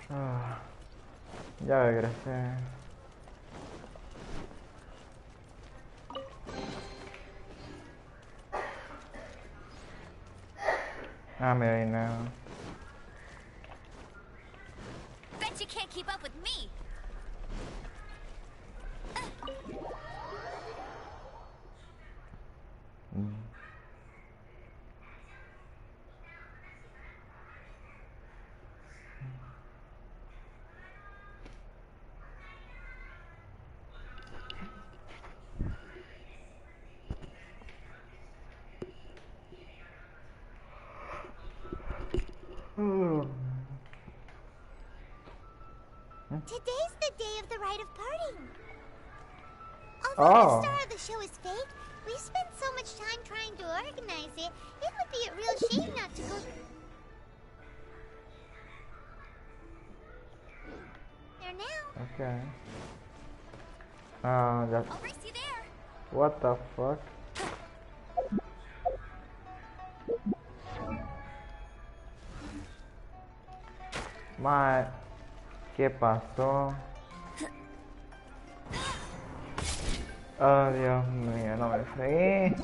Ah, ya regresé. Ah, mira, ahí no. Bet you can't keep up with me. Today's the day of the rite of parting. Although the Oh, star of the show is fake, we've spent so much time trying to organize it, it would be a real shame not to go there now. okay. That. I'll race you there. What the fuck? Ma, ¿qué pasó? Oh, Dios mío, no me fregué.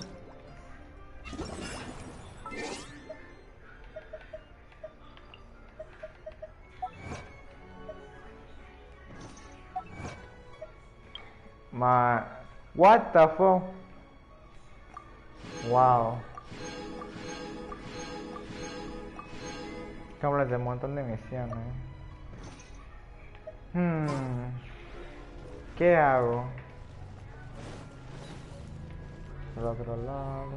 Ma, what the fuck? Wow. Cámaras de un montón de misiones. ¿Qué hago? Al otro lado.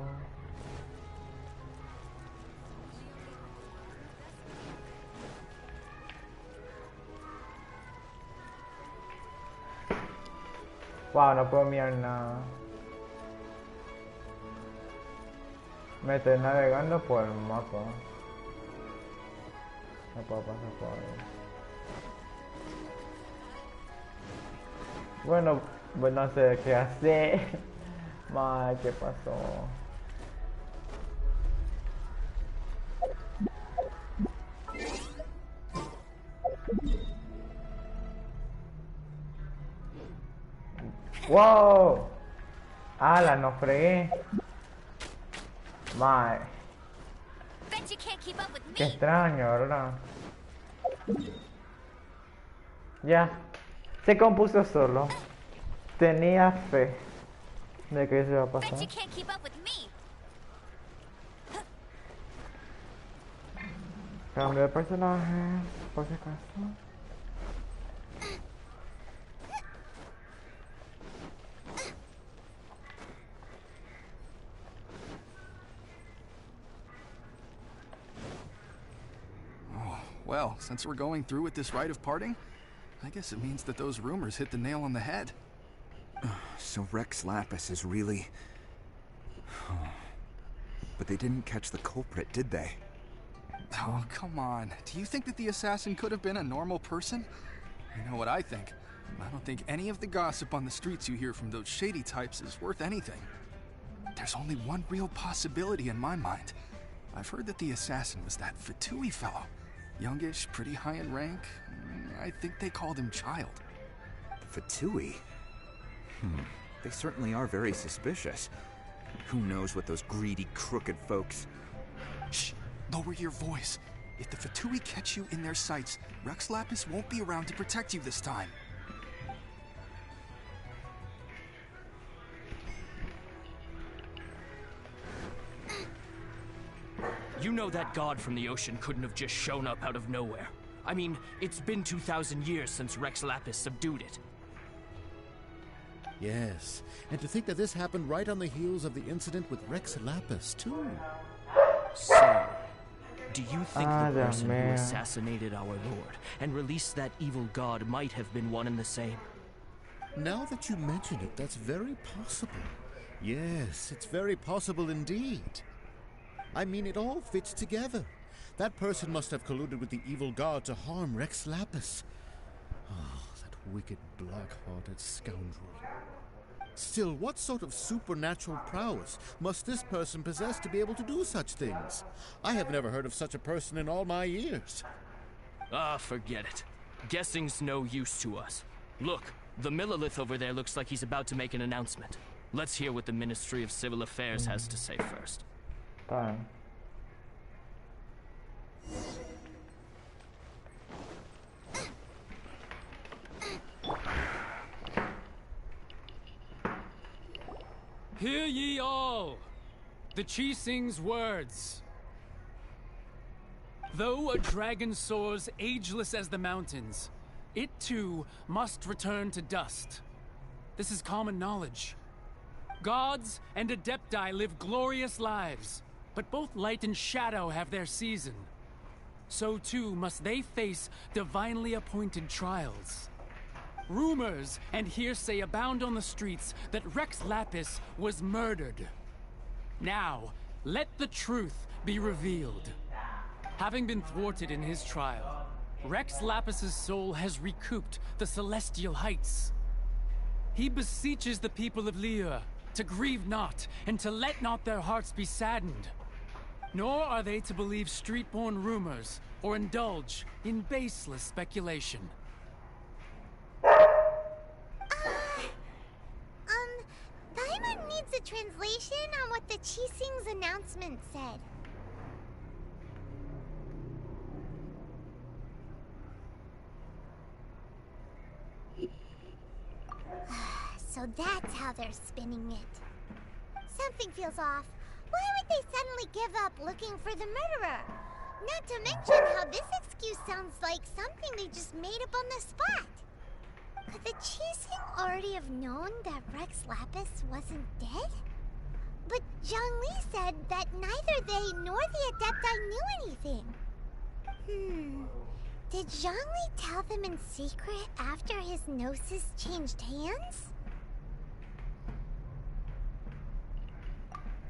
Wow, no puedo mirar nada. Me estoy navegando por el mapa. No puedo pasar por ahí. Bueno, pues no sé qué hacer. Ma, ¿qué pasó? ¡Wow! ¡Hala, no fregué! Ma, Bet you can't keep up with qué me. extraño, ¿verdad? Ya, se compuso solo. Tenía fe de que eso iba a Bet pasar. you can't keep up with me. Cambio de personaje, por si acaso. Well, since we're going through with this rite of parting, I guess it means that those rumors hit the nail on the head. So Rex Lapis is really... But they didn't catch the culprit, did they? Oh, come on. Do you think that the assassin could have been a normal person? You know what I think. I don't think any of the gossip on the streets you hear from those shady types is worth anything. There's only one real possibility in my mind. I've heard that the assassin was that Fatui fellow. Youngish, pretty high in rank. I think they called him Child. Fatui? They certainly are very suspicious. Who knows what those greedy, crooked folks... Shh! Lower your voice. If the Fatui catch you in their sights, Rex Lapis won't be around to protect you this time. You know that god from the ocean couldn't have just shown up out of nowhere. I mean, it's been 2,000 years since Rex Lapis subdued it. Yes, and to think that this happened right on the heels of the incident with Rex Lapis, too. So, do you think the Dios person who mío. assassinated our lord and released that evil god might have been one and the same? Now that you mention it, that's very possible. Yes, it's very possible indeed. I mean, it all fits together. That person must have colluded with the evil god to harm Rex Lapis. Oh, that wicked, black-hearted scoundrel. Still, what sort of supernatural prowess must this person possess to be able to do such things? I have never heard of such a person in all my years. Ah, forget it. Guessing's no use to us. Look, the Millilith over there looks like he's about to make an announcement. Let's hear what the Ministry of Civil Affairs has to say first. Fine. Hear ye all, the Chising's words. Though a dragon soars ageless as the mountains, it too must return to dust. This is common knowledge. Gods and Adepti live glorious lives, but both light and shadow have their season. So too must they face divinely appointed trials. Rumors and hearsay abound on the streets that Rex Lapis was murdered. Now, let the truth be revealed. Having been thwarted in his trial, Rex Lapis's soul has recouped the celestial heights. He beseeches the people of Liyue to grieve not and to let not their hearts be saddened. Nor are they to believe street-born rumors or indulge in baseless speculation. Paimon needs a translation on what the Chising's announcement said. So that's how they're spinning it. Something feels off. Why would they suddenly give up looking for the murderer? Not to mention how this excuse sounds like something they just made up on the spot. Could the Chising already have known that Rex Lapis wasn't dead? But Zhongli said that neither they nor the Adepti knew anything. Did Zhongli tell them in secret after his gnosis changed hands?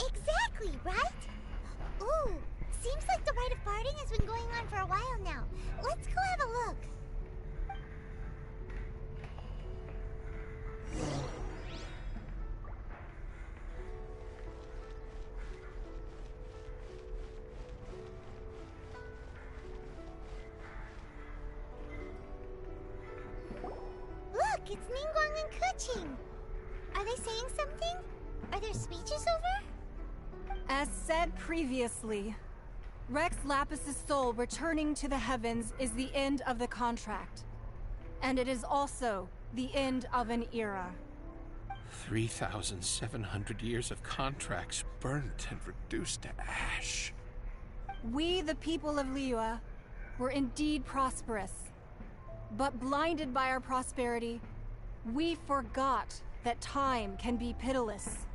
Exactly, right? Ooh, seems like the rite of parting has been going on for a while now. Let's go have a look. Look, it's Ningguang and Keqing. Are they saying something? Are their speeches over? As said previously, Rex Lapis's soul returning to the heavens is the end of the contract. And it is also the end of an era. 3,700 years of contracts burnt and reduced to ash. We, the people of Liyue, were indeed prosperous. But blinded by our prosperity, we forgot that time can be pitiless.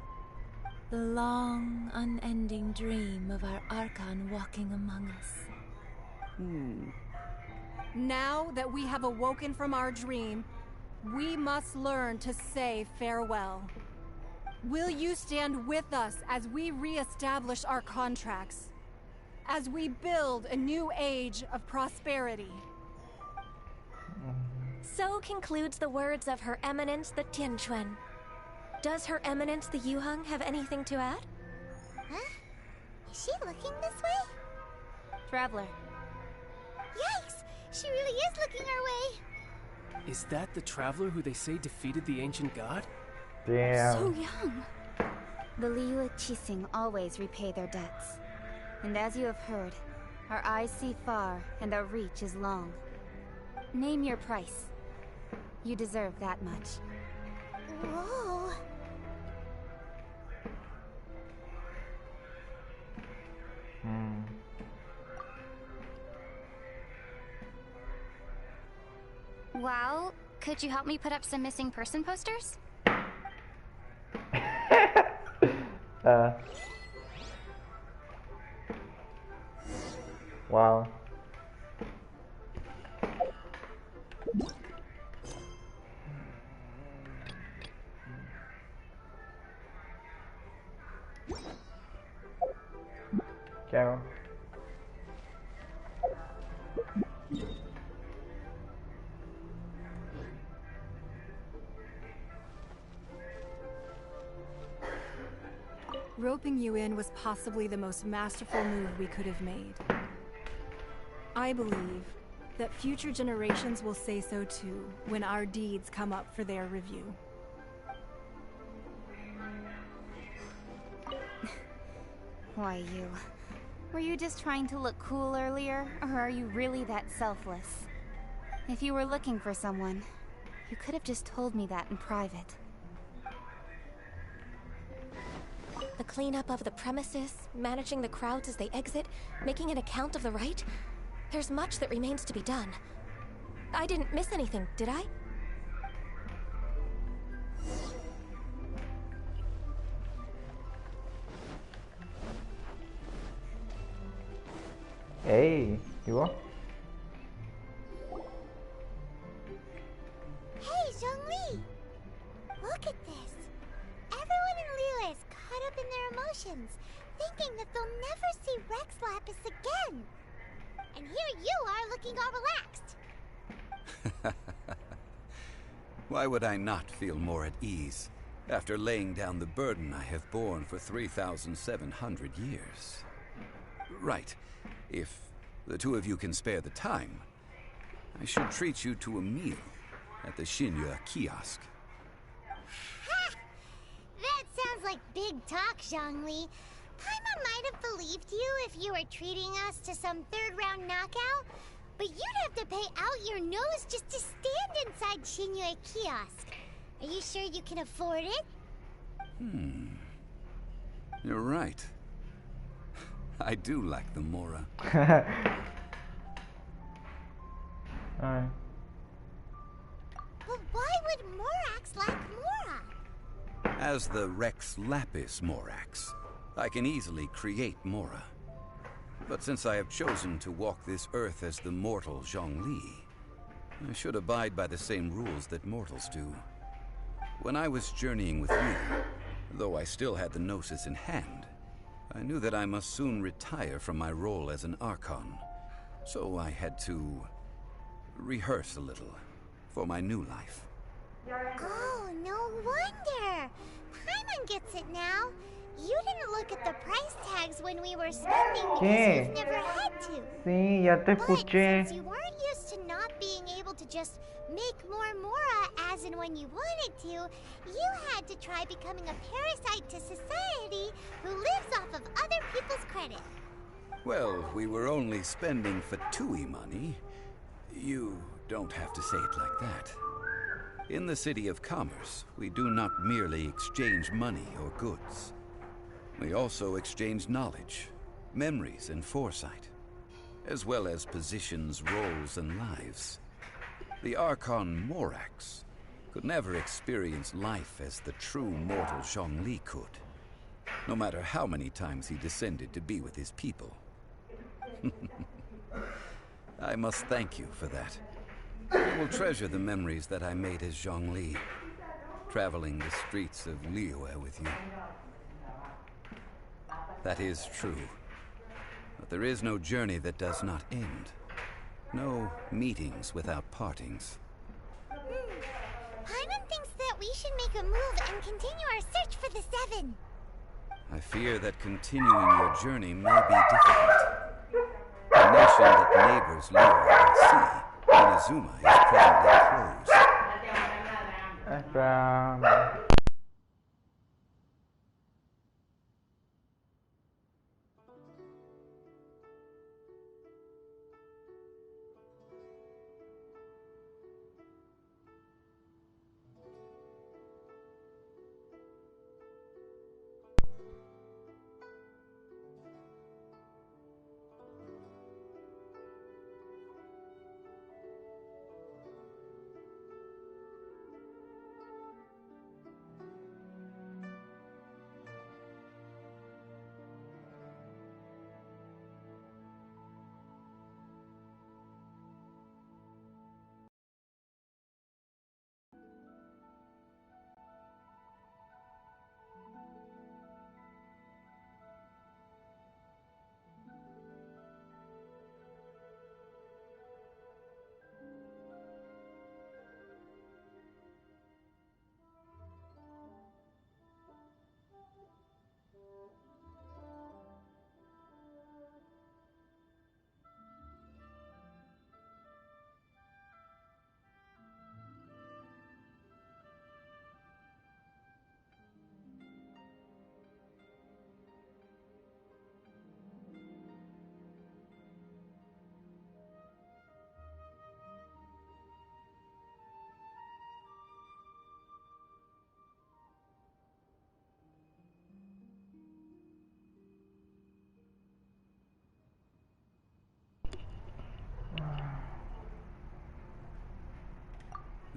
The long, unending dream of our Archon walking among us. Now that we have awoken from our dream, we must learn to say farewell. Will you stand with us as we re-establish our contracts? As we build a new age of prosperity? So concludes the words of Her Eminence the Tianquan. Does Her Eminence the Yuheng have anything to add? Huh? Is she looking this way? Traveler. Yikes! She really is looking our way. Is that the traveler who they say defeated the ancient god? Damn. So young. The Liyue Chising always repay their debts. And as you have heard, our eyes see far and our reach is long. Name your price. You deserve that much. Whoa. Well, could you help me put up some missing person posters? Wow. Carol. Roping you in was possibly the most masterful move we could have made. I believe, that future generations will say so too when our deeds come up for their review. Why, were you just trying to look cool earlier, or are you really that selfless? If you were looking for someone, you could have just told me that in private. The cleanup of the premises, managing the crowds as they exit, making an account of the rite. There's much that remains to be done. I didn't miss anything, did I? Hey, you are? Hey, Zhongli! Look at this. Everyone in Liyue is caught up in their emotions, thinking that they'll never see Rex Lapis again. And here you are looking all relaxed. Why would I not feel more at ease after laying down the burden I have borne for 3,700 years? Right. If the two of you can spare the time, I should treat you to a meal at the Shinya kiosk. Ha! That sounds like big talk, Zhongli. Paimon might have believed you if you were treating us to some third-round knockout, but you'd have to pay out your nose just to stand inside Shinya kiosk. Are you sure you can afford it? You're right. I do like the Mora. Alright. But why would Morax lack Mora? As the Rex Lapis Morax, I can easily create Mora. But since I have chosen to walk this earth as the mortal Zhongli, I should abide by the same rules that mortals do. When I was journeying with you, though I still had the Gnosis in hand, I knew that I must soon retire from my role as an Archon, so I had to rehearse a little for my new life. Oh, no wonder. Paimon gets it now. You didn't look at the price tags when we were spending because you've never had to. Sí, ya te But escuché. since you weren't used to not being able to just make more Mora as and when you wanted to, you had to try becoming a parasite to society who lives off of other people's credit. Well, we were only spending Fatui money. You don't have to say it like that. In the City of Commerce, we do not merely exchange money or goods. We also exchange knowledge, memories, and foresight, as well as positions, roles, and lives. The Archon Morax could never experience life as the true mortal Zhongli could, no matter how many times he descended to be with his people. I must thank you for that. I will treasure the memories that I made as Zhongli, traveling the streets of Liyue with you. That is true. But there is no journey that does not end. No meetings without partings. Paimon thinks that we should make a move and continue our search for the Seven. I fear that continuing your journey may be difficult. The nation that neighbors Liyue and sea, Inazuma, is presently closed.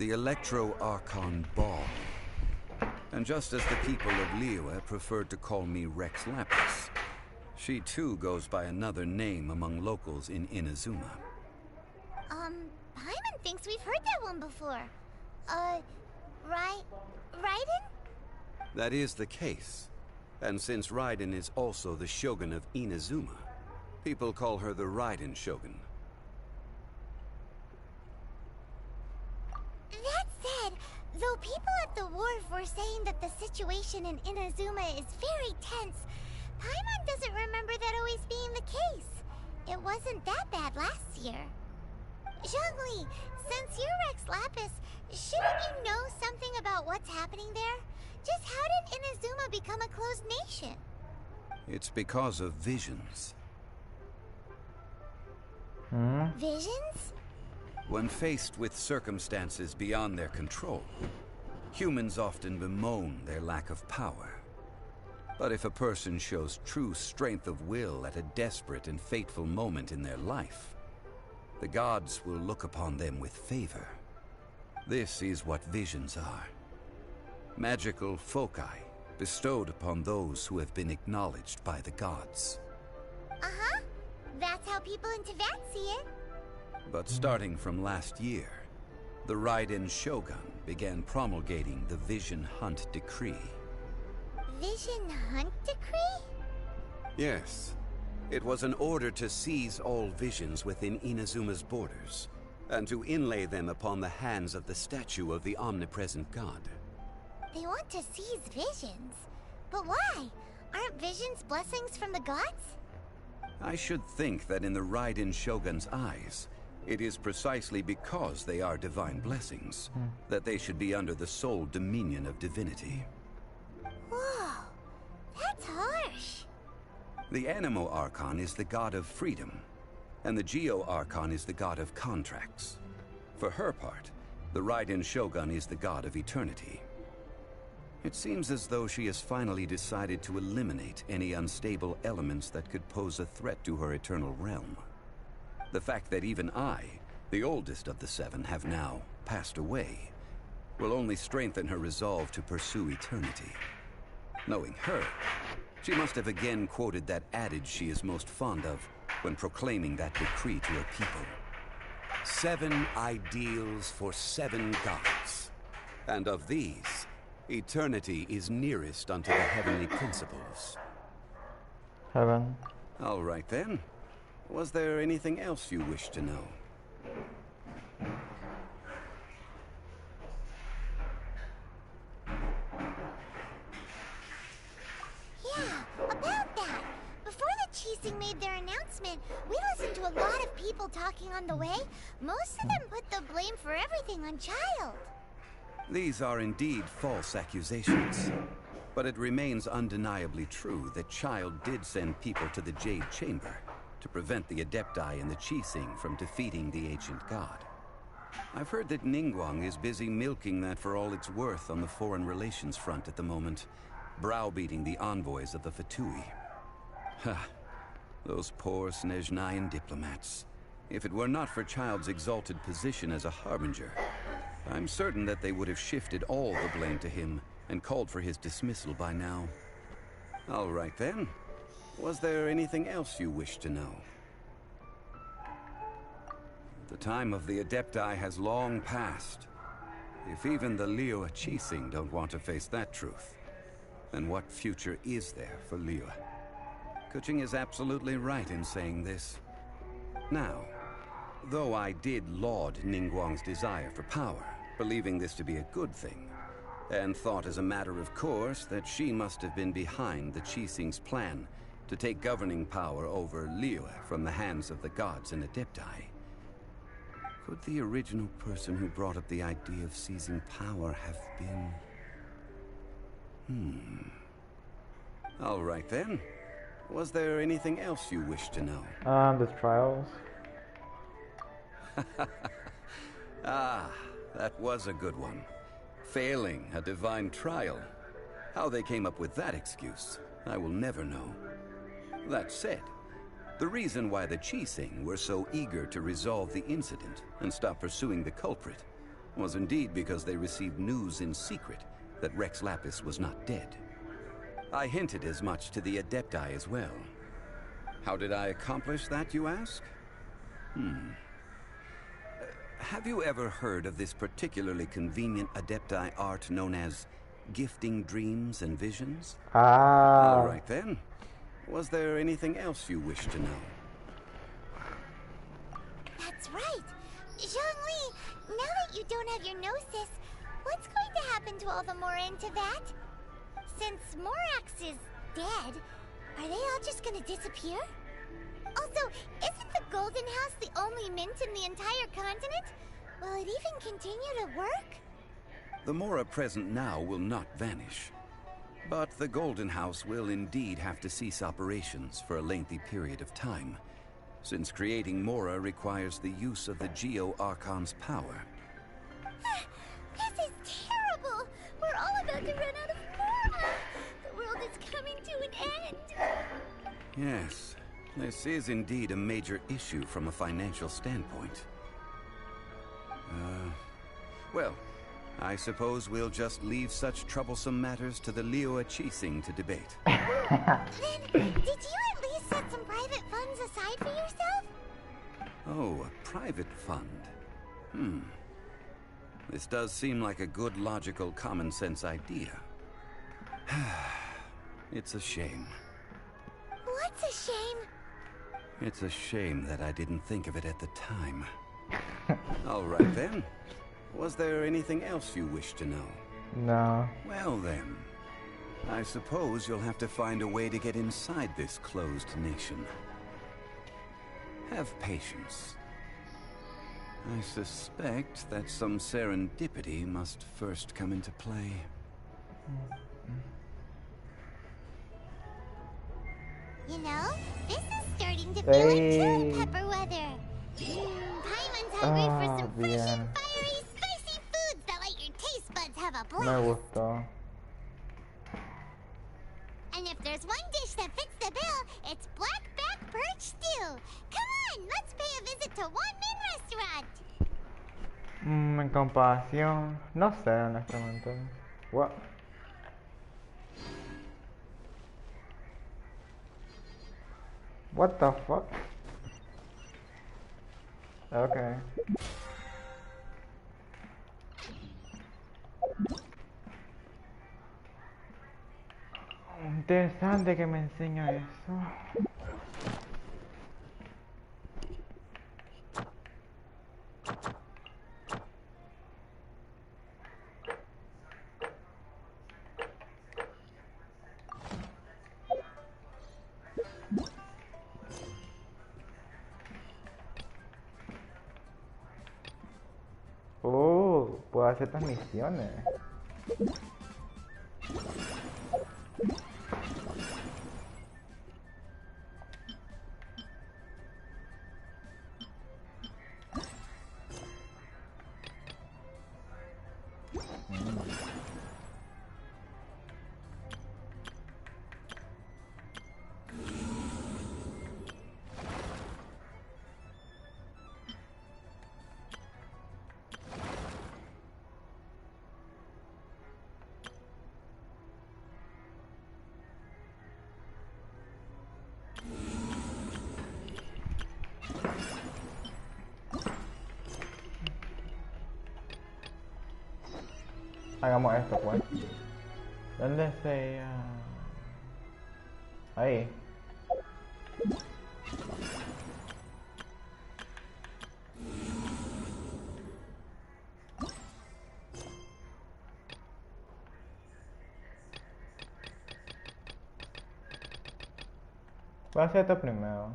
The Electro-Archon Ball. And just as the people of Liyue preferred to call me Rex Lapis, she too goes by another name among locals in Inazuma. Paimon thinks we've heard that one before. Raiden? That is the case. And since Raiden is also the Shogun of Inazuma, people call her the Raiden Shogun. That said, though people at the wharf were saying that the situation in Inazuma is very tense, Paimon doesn't remember that always being the case. It wasn't that bad last year. Zhongli, since you're Rex Lapis, shouldn't you know something about what's happening there? Just how did Inazuma become a closed nation? It's because of visions. Visions? When faced with circumstances beyond their control, humans often bemoan their lack of power. But if a person shows true strength of will at a desperate and fateful moment in their life, the gods will look upon them with favor. This is what visions are. Magical foci bestowed upon those who have been acknowledged by the gods. Uh-huh. That's how people in Teyvat see it. But starting from last year, the Raiden Shogun began promulgating the Vision Hunt Decree. Vision Hunt Decree? Yes. It was an order to seize all visions within Inazuma's borders, and to inlay them upon the hands of the statue of the omnipresent god. They want to seize visions. But why? Aren't visions blessings from the gods? I should think that in the Raiden Shogun's eyes, it is precisely because they are divine blessings that they should be under the sole dominion of divinity. Whoa, that's harsh. The Animo Archon is the god of freedom, and the Geo Archon is the god of contracts. For her part, the Raiden Shogun is the god of eternity. It seems as though she has finally decided to eliminate any unstable elements that could pose a threat to her eternal realm. The fact that even I, the oldest of the seven, have now passed away, will only strengthen her resolve to pursue eternity. Knowing her, she must have again quoted that adage she is most fond of when proclaiming that decree to her people. 7 ideals for 7 gods. And of these, eternity is nearest unto the heavenly principles. Heaven. All right then. Was there anything else you wish to know? Yeah, about that. Before the Qixing made their announcement, we listened to a lot of people talking on the way. Most of them put the blame for everything on Child. These are indeed false accusations. But it remains undeniably true that Child did send people to the Jade Chamber to prevent the Adepti and the Qixing from defeating the ancient god. I've heard that Ningguang is busy milking that for all it's worth on the foreign relations front at the moment, browbeating the envoys of the Fatui. Ha! Those poor Snezhnayan diplomats. If it were not for Child's exalted position as a harbinger, I'm certain that they would have shifted all the blame to him and called for his dismissal by now. All right then. Was there anything else you wish to know? The time of the Adepti has long passed. If even the Liyue Qixing don't want to face that truth, then what future is there for Liyue? Kuching is absolutely right in saying this. Now, though I did laud Ningguang's desire for power, believing this to be a good thing, and thought as a matter of course that she must have been behind the Qixing's plan to take governing power over Liyue from the hands of the gods and Adepti. Could the original person who brought up the idea of seizing power have been... All right then. Was there anything else you wish to know? The trials. Ah, that was a good one. Failing a divine trial. How they came up with that excuse, I will never know. That said, the reason why the Qixing were so eager to resolve the incident and stop pursuing the culprit was indeed because they received news in secret that Rex Lapis was not dead. I hinted as much to the Adepti as well. How did I accomplish that, you ask? Have you ever heard of this particularly convenient Adepti art known as gifting dreams and visions? All right then. Was there anything else you wish to know? That's right. Zhongli, now that you don't have your gnosis, what's going to happen to all the Mora in Teyvat? Since Morax is dead, are they all just gonna disappear? Also, isn't the Golden House the only mint in the entire continent? Will it even continue to work? The Mora present now will not vanish. But the Golden House will indeed have to cease operations for a lengthy period of time, since creating Mora requires the use of the Geo-Archon's power. This is terrible! We're all about to run out of Mora! The world is coming to an end! Yes, this is indeed a major issue from a financial standpoint. Well, I suppose we'll just leave such troublesome matters to the Liyue Qixing to debate. Then, did you at least set some private funds aside for yourself? Oh, a private fund. This does seem like a good, logical, common-sense idea. It's a shame. What's a shame? It's a shame that I didn't think of it at the time. All right, then. Was there anything else you wish to know? No. Well, then. I suppose you'll have to find a way to get inside this closed nation. Have patience. I suspect that some serendipity must first come into play. You know, this is starting to feel like chili pepper weather. Paimon's hungry for some fresh and fiery, spicy foods that let your taste buds have a blast. Me gustó. And if there's one dish that fits the bill, it's blackback perch stew. Come on, let's pay a visit to One Min Restaurant. En comparación, no sé honestamente. What? What the fuck? Okay. Interesante que me enseña eso. Oh, puedo hacer estas misiones. Hagamos esto, pues. ¿Dónde se...? Ahí. Voy a hacer esto primero.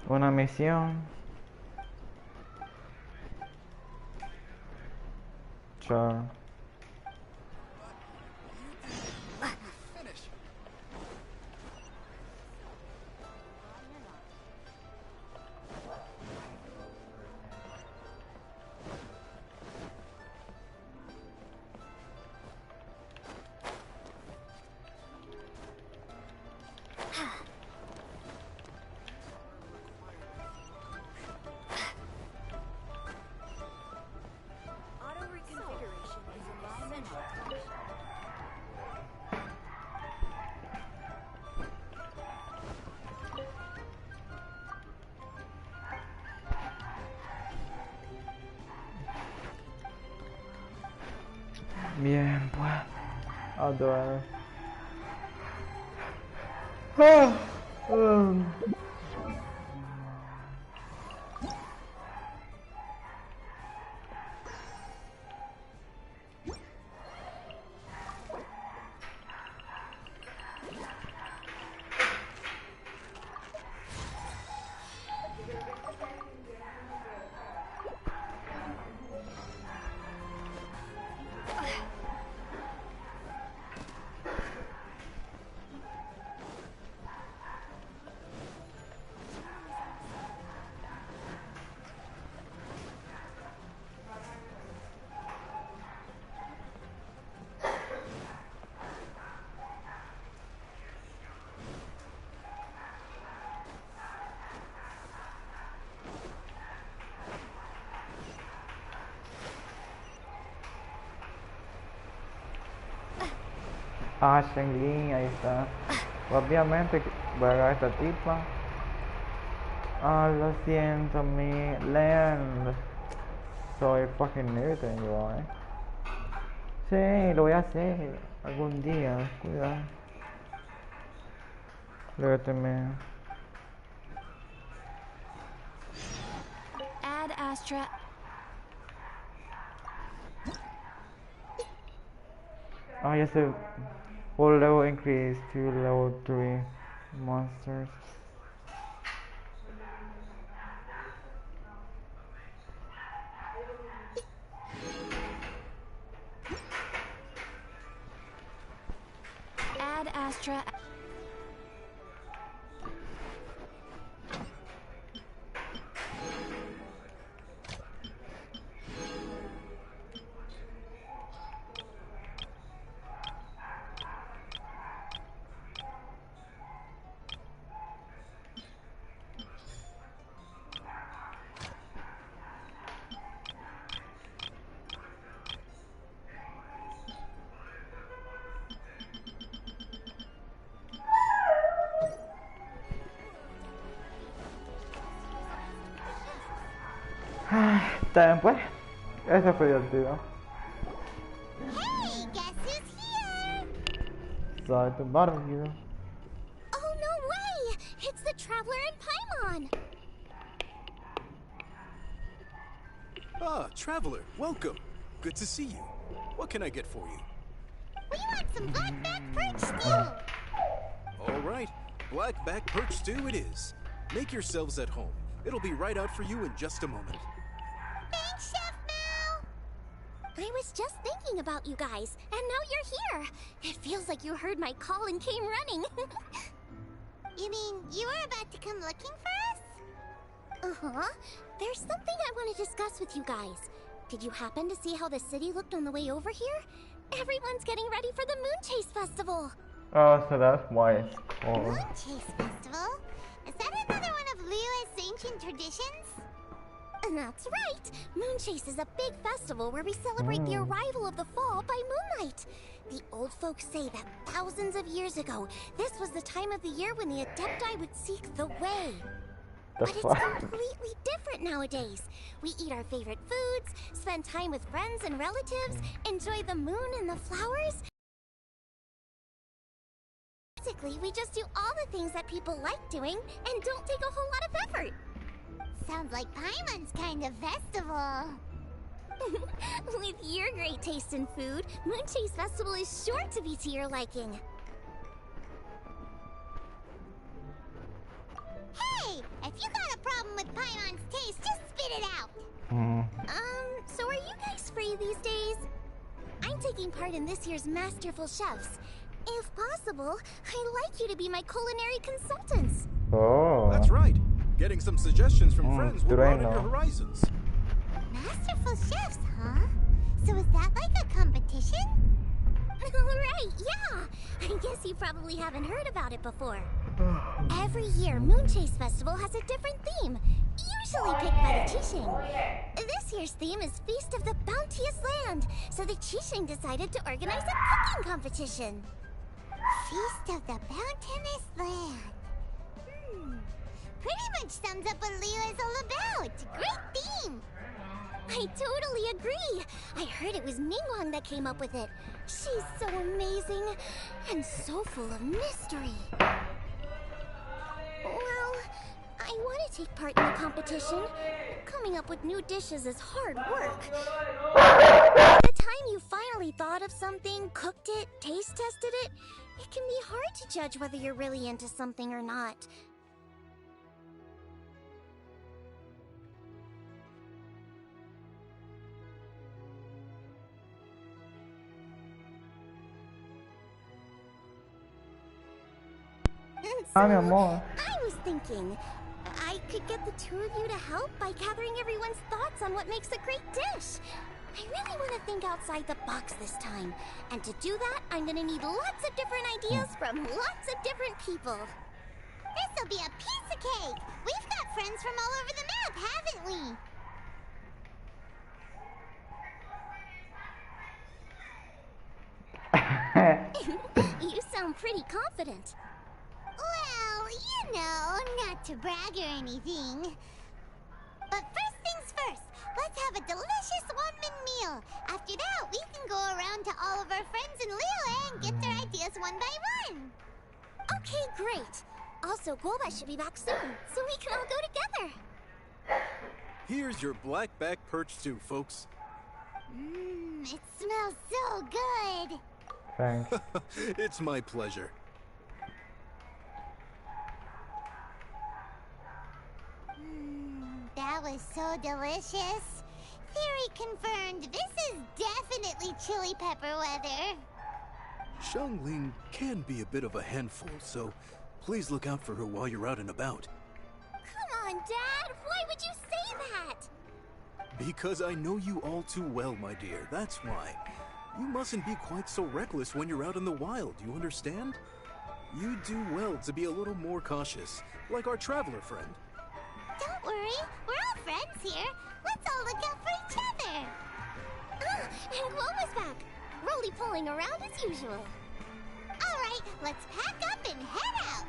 Una misión. Sure. Bien, pues. Adoro. Ah, Shenlin, ahí está. Obviamente voy a agarrar a esta tipa. Ah, lo siento, mi land. Soy fucking nerd yo, Sí, lo voy a hacer algún día. Cuidado. Luego Add Astra. Ah, ya sé. Will level increase to level 3 monsters. Add Astra. Está bien, pues. Eso fue divertido. Hey, guess who's here? Sorry to bother you. Oh, no way! It's the Traveler and Paimon! Ah, Traveler, welcome. Good to see you. What can I get for you? We want some blackback perch stew! All right, blackback perch stew it is. Make yourselves at home. It'll be right out for you in just a moment. Thanks, Chef Mel! I was just thinking about you guys, and now you're here. It feels like you heard my call and came running. You mean you were about to come looking for us? Uh-huh. There's something I want to discuss with you guys. Did you happen to see how the city looked on the way over here? Everyone's getting ready for the Moon Chase Festival. Oh, so that's why it's called. Moon Chase Festival? Is that another one of Liyue's ancient traditions? And that's right. Moon Chase is a big festival where we celebrate the arrival of the fall by moonlight. The old folks say that thousands of years ago, this was the time of the year when the Adepti would seek the way. But it's completely different nowadays. We eat our favorite foods, spend time with friends and relatives, enjoy the moon and the flowers. Basically, we just do all the things that people like doing and don't take a whole lot of effort. Sounds like Paimon's kind of festival. With your great taste in food, Moon Chase Festival is sure to be to your liking. Hey, if you got a problem with Paimon's taste, just spit it out. So are you guys free these days? I'm taking part in this year's Masterful Chefs. If possible, I'd like you to be my culinary consultants. Oh. That's right. Getting some suggestions from friends will broaden your horizons. Masterful chefs, huh? So is that like a competition? Right, yeah. I guess you probably haven't heard about it before. Every year, Moon Chase Festival has a different theme, usually picked by the Qixing. This year's theme is Feast of the Bounteous Land, so the Qixing decided to organize a cooking competition. Feast of the Bounteous Land. Pretty much sums up what Liyue is all about. Great theme. I totally agree. I heard it was Ningguang that came up with it. She's so amazing and so full of mystery. Well, I want to take part in the competition. Coming up with new dishes is hard work. By the time you finally thought of something, cooked it, taste tested it, it can be hard to judge whether you're really into something or not. So, mi amor. I was thinking, I could get the two of you to help by gathering everyone's thoughts on what makes a great dish. I really want to think outside the box this time. And to do that, I'm gonna need lots of different ideas from lots of different people. This'll be a piece of cake! We've got friends from all over the map, haven't we? You sound pretty confident. Well, you know, not to brag or anything. But first things first, let's have a delicious one-min meal. After that, we can go around to all of our friends in Liyue and get their ideas one by one. Okay, great. Also, Guoba should be back soon, so we can all go together. Here's your black-back perch stew, folks. It smells so good. Thanks. It's my pleasure. That was so delicious. Theory confirmed, this is definitely chili pepper weather. Xiangling can be a bit of a handful, so please look out for her while you're out and about. Come on, Dad. Why would you say that? Because I know you all too well, my dear. That's why. You mustn't be quite so reckless when you're out in the wild, you understand? You do well to be a little more cautious, like our traveler friend. Don't worry, we're all friends here. Let's all look out for each other. And Guoba's back. Roly-poling around as usual. All right, let's pack up and head out.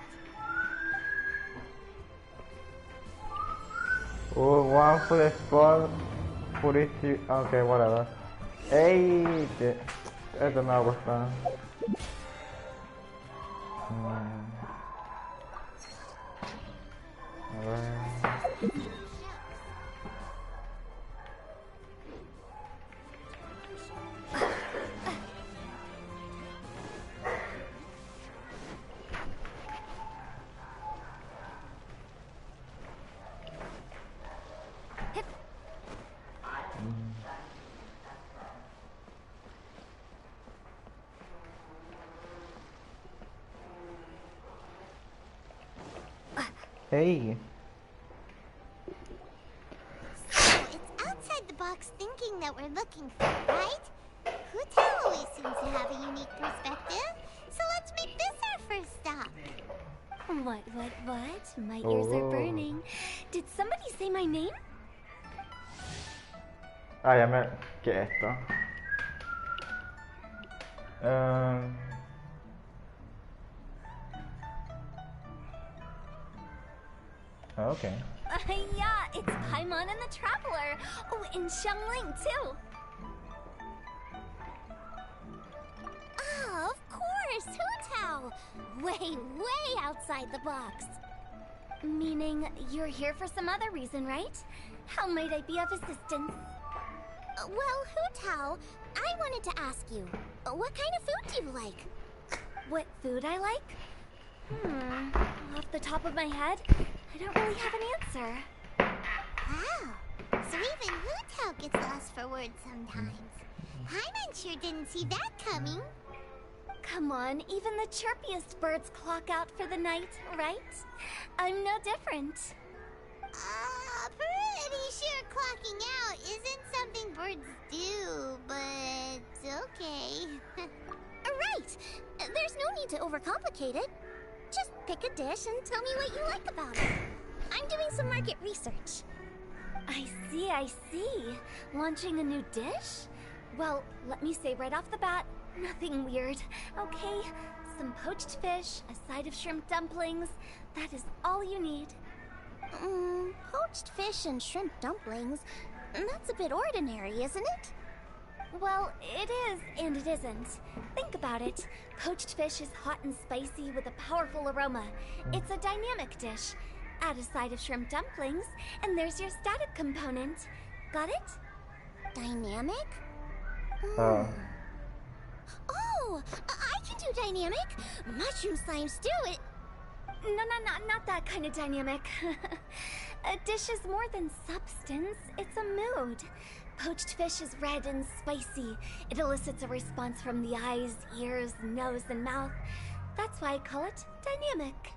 Oh, one for the spot. Okay, whatever. Hey, esto me va a costar. A ver. Hey. So, it's outside the box thinking that we're looking for, right? Quetal always seems to have a unique perspective, so let's make this our first stop. What? My ears are burning. Did somebody say my name? Ah, ya me... ¿Qué es esto? Okay. Yeah, it's Paimon and the Traveler. Oh, and Xiangling, too. Oh, of course, Quetal. Way outside the box. Meaning you're here for some other reason, right? How might I be of assistance? Well, Quetal, I wanted to ask you, what kind of food do you like? What food I like? Off the top of my head, I don't really have an answer. Wow, so even Quetal gets lost for words sometimes. Paimon sure didn't see that coming. Come on, even the chirpiest birds clock out for the night, right? I'm no different. Pretty sure clocking out isn't something birds do, but okay. Right! There's no need to overcomplicate it. Just pick a dish and tell me what you like about it. I'm doing some market research. I see. Launching a new dish? Well, let me say right off the bat, nothing weird, okay? Some poached fish, a side of shrimp dumplings. That is all you need. Poached fish and shrimp dumplings? That's a bit ordinary, isn't it? Well, it is and it isn't. Think about it. Poached fish is hot and spicy with a powerful aroma. It's a dynamic dish. Add a side of shrimp dumplings, and there's your static component. Got it? Dynamic? Oh, I can do dynamic. Mushroom slime stew it. No, not that kind of dynamic. A dish is more than substance, it's a mood. Poached fish is red and spicy. It elicits a response from the eyes, ears, nose, and mouth. That's why I call it dynamic.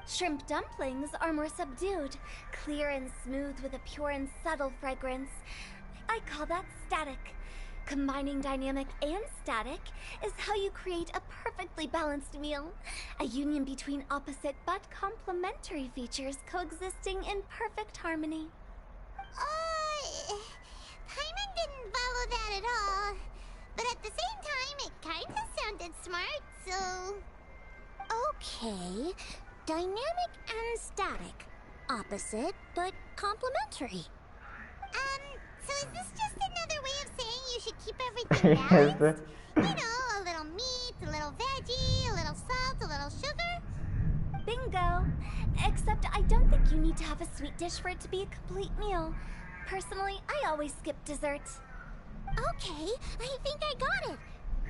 Shrimp dumplings are more subdued, clear and smooth with a pure and subtle fragrance. I call that static. Combining dynamic and static is how you create a perfectly balanced meal. A union between opposite but complementary features coexisting in perfect harmony. Paimon didn't follow that at all. But at the same time, it kinda sounded smart, so... Okay. Dynamic and static. Opposite, but complementary. So is this just another way of saying you should keep everything balanced? You know, a little meat, a little veggie, a little salt, a little sugar? Bingo! Except I don't think you need to have a sweet dish for it to be a complete meal. Personally, I always skip dessert. Okay, I think I got it.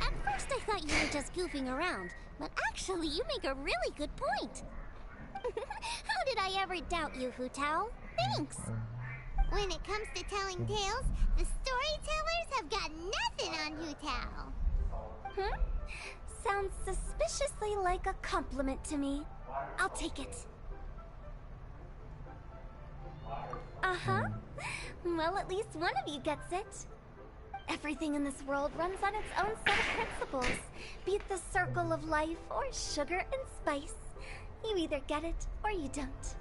At first I thought you were just goofing around, but actually you make a really good point. How did I ever doubt you, Quetal? Thanks. When it comes to telling tales, the storytellers have got nothing on Quetal. Sounds suspiciously like a compliment to me. I'll take it. Uh-huh. Well, at least one of you gets it. Everything in this world runs on its own set of principles. Be it the circle of life or sugar and spice. You either get it or you don't.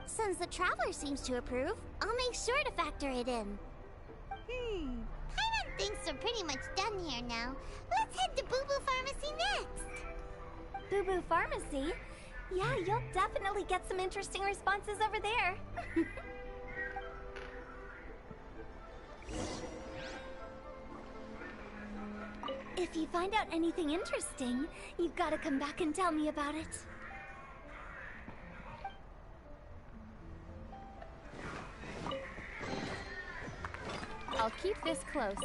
Since the Traveler seems to approve, I'll make sure to factor it in. Paimon thinks we're pretty much done here now. Let's head to Boo Boo Pharmacy next. Boo Boo Pharmacy? Yeah, you'll definitely get some interesting responses over there. If you find out anything interesting, you've got to come back and tell me about it. I'll keep this close.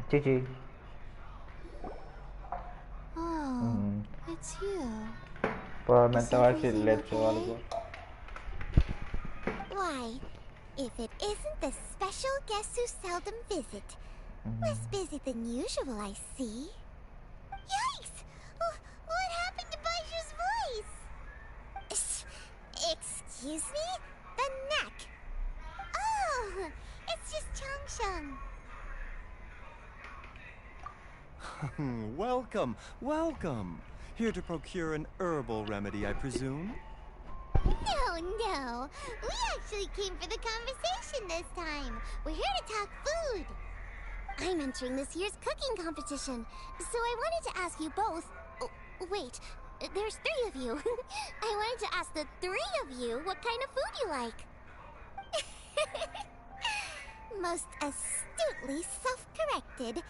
Gigi. Oh, it's you. Probablemente va a decir leche o algo. Why, if it isn't the special guest who seldom visit. Less busy than usual, I see. Yikes! What happened to Baishu's voice? Excuse me? The neck. Oh, it's just Changsheng. Welcome, welcome. Here to procure an herbal remedy, I presume? No. We actually came for the conversation this time. We're here to talk food. I'm entering this year's cooking competition, so I wanted to ask you both... Oh, wait, there's 3 of you. I wanted to ask the 3 of you what kind of food you like. Most astutely self-corrected.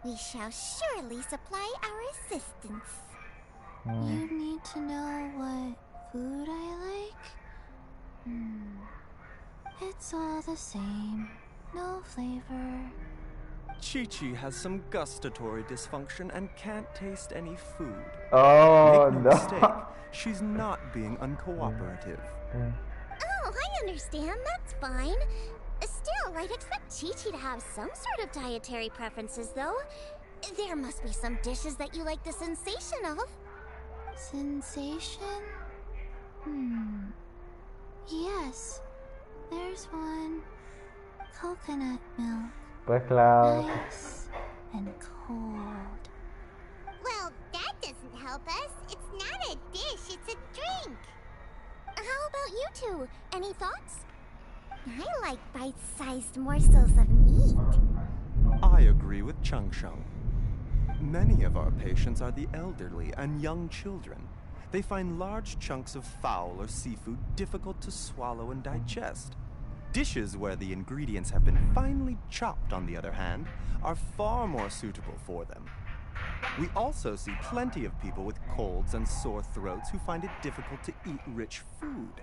We shall surely supply our assistance. You need to know what food I like? It's all the same. No flavor. Chi-Chi has some gustatory dysfunction and can't taste any food. Oh, Make no mistake, she's not being uncooperative. Oh, Oh, I understand. That's fine. Still, I'd expect Chi-Chi to have some sort of dietary preferences, though. There must be some dishes that you like the sensation of. Sensation? Yes. There's one. Coconut milk. Pues claro. Nice and cold. Well, that doesn't help us. It's not a dish, it's a drink. How about you two? Any thoughts? I like bite-sized morsels of meat. I agree with Chung Chung. Many of our patients are the elderly and young children. They find large chunks of fowl or seafood difficult to swallow and digest. Dishes where the ingredients have been finely chopped, on the other hand, are far more suitable for them. We also see plenty of people with colds and sore throats who find it difficult to eat rich food.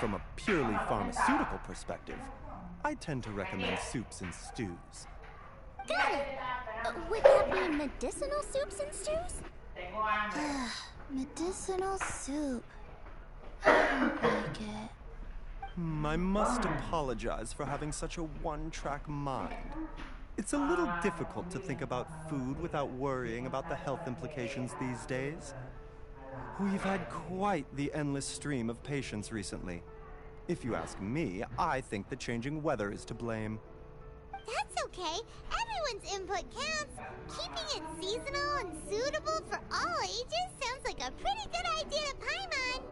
From a purely pharmaceutical perspective, I tend to recommend soups and stews. Got it. Would that be medicinal soups and stews? Medicinal soup. I don't like it. I must apologize for having such a one-track mind. It's a little difficult to think about food without worrying about the health implications these days. We've had quite the endless stream of patients recently. If you ask me, I think the changing weather is to blame. That's okay. Everyone's input counts. Keeping it seasonal and suitable for all ages sounds like a pretty good idea to Paimon.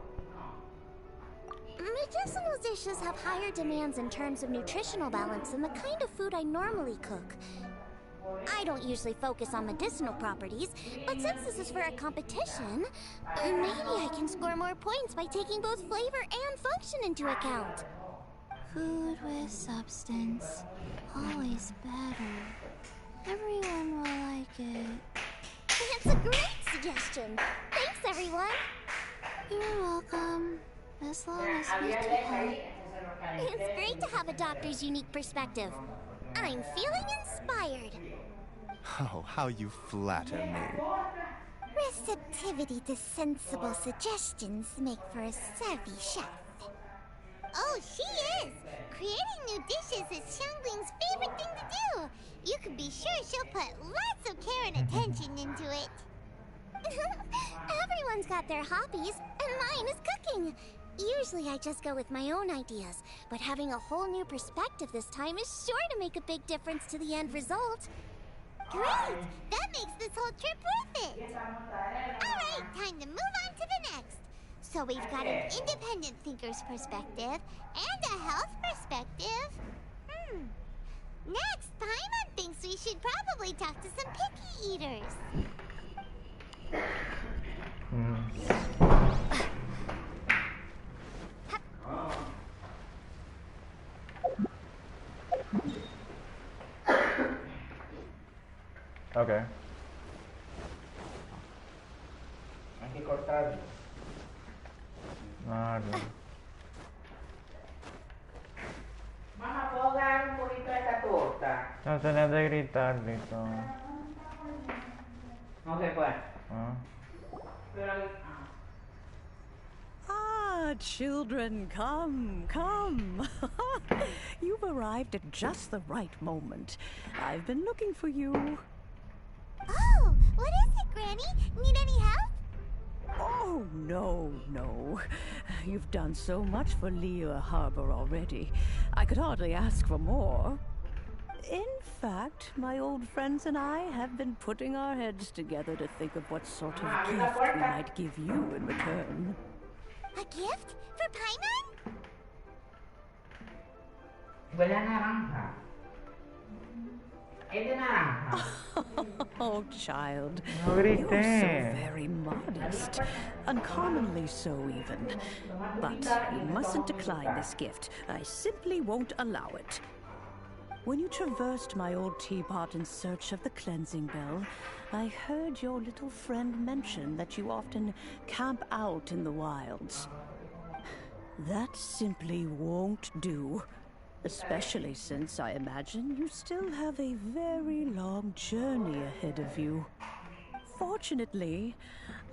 Medicinal dishes have higher demands in terms of nutritional balance than the kind of food I normally cook. I don't usually focus on medicinal properties, but since this is for a competition, maybe I can score more points by taking both flavor and function into account. Food with substance. Always better. Everyone will like it. That's a great suggestion. Thanks, everyone. You're welcome. As long as we can help. It's great to have a doctor's unique perspective. I'm feeling inspired. Oh, how you flatter me. Receptivity to sensible suggestions make for a savvy chef. Oh, she is! Creating new dishes is Xiangling's favorite thing to do. You can be sure she'll put lots of care and attention into it. Everyone's got their hobbies, and mine is cooking. Usually I just go with my own ideas, but having a whole new perspective this time is sure to make a big difference to the end result. Great! That makes this whole trip worth it! Alright, time to move on to the next. So we've got an independent thinker's perspective and a health perspective. Next, Paimon thinks we should probably talk to some picky eaters. Okay. Hay que cortarlo. No. Mamá, ¿puedo dar un poquito de esta torta? No tenés de gritar, Lito. No se puede. Pero... Ah, children, come, come. You've arrived at just the right moment. I've been looking for you. Oh, what is it, Granny? Need any help? Oh, no. You've done so much for Liyue Harbor already. I could hardly ask for more. In fact, my old friends and I have been putting our heads together to think of what sort of gift we might give you in return. A gift? For Paimon? Huele a naranja. Es de naranja. Oh, child. No You're grité. so very modest. Uncommonly so, even. But you mustn't decline this gift. I simply won't allow it. When you traversed my old teapot in search of the cleansing bell, I heard your little friend mention that you often camp out in the wilds. That simply won't do. Especially since I imagine you still have a very long journey ahead of you. Fortunately,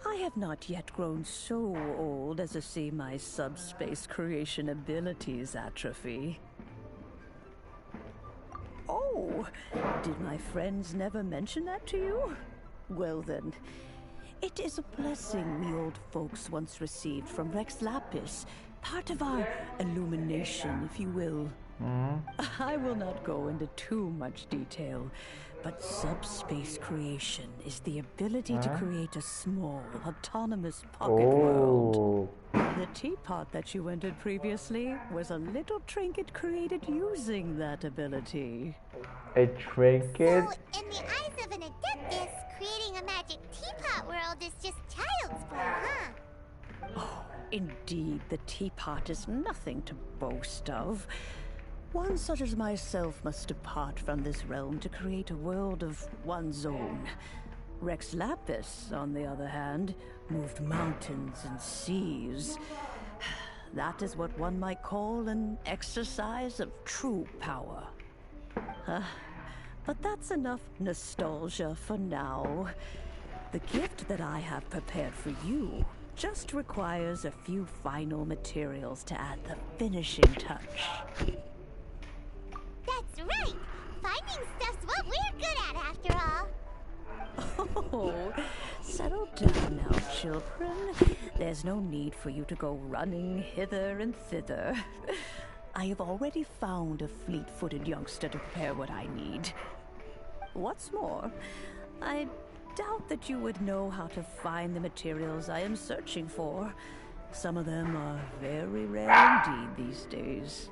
I have not yet grown so old as to see my subspace creation abilities atrophy. Oh, did my friends never mention that to you? Well then, it is a blessing we old folks once received from Rex Lapis, part of our illumination, if you will. I will not go into too much detail, but subspace creation is the ability to create a small, autonomous pocket world. The teapot that you entered previously was a little trinket created using that ability. A trinket? So, in the eyes of an adeptus, creating a magic teapot world is just child's play, huh? Oh, indeed, the teapot is nothing to boast of. One such as myself must depart from this realm to create a world of one's own. Rex Lapis, on the other hand, moved mountains and seas. That is what one might call an exercise of true power. But that's enough nostalgia for now. The gift that I have prepared for you just requires a few final materials to add the finishing touch. That's right! Finding stuff's what we're good at, after all. Oh, settle down now, children. There's no need for you to go running hither and thither. I have already found a fleet-footed youngster to prepare what I need. What's more, I doubt that you would know how to find the materials I am searching for. Some of them are very rare indeed these days.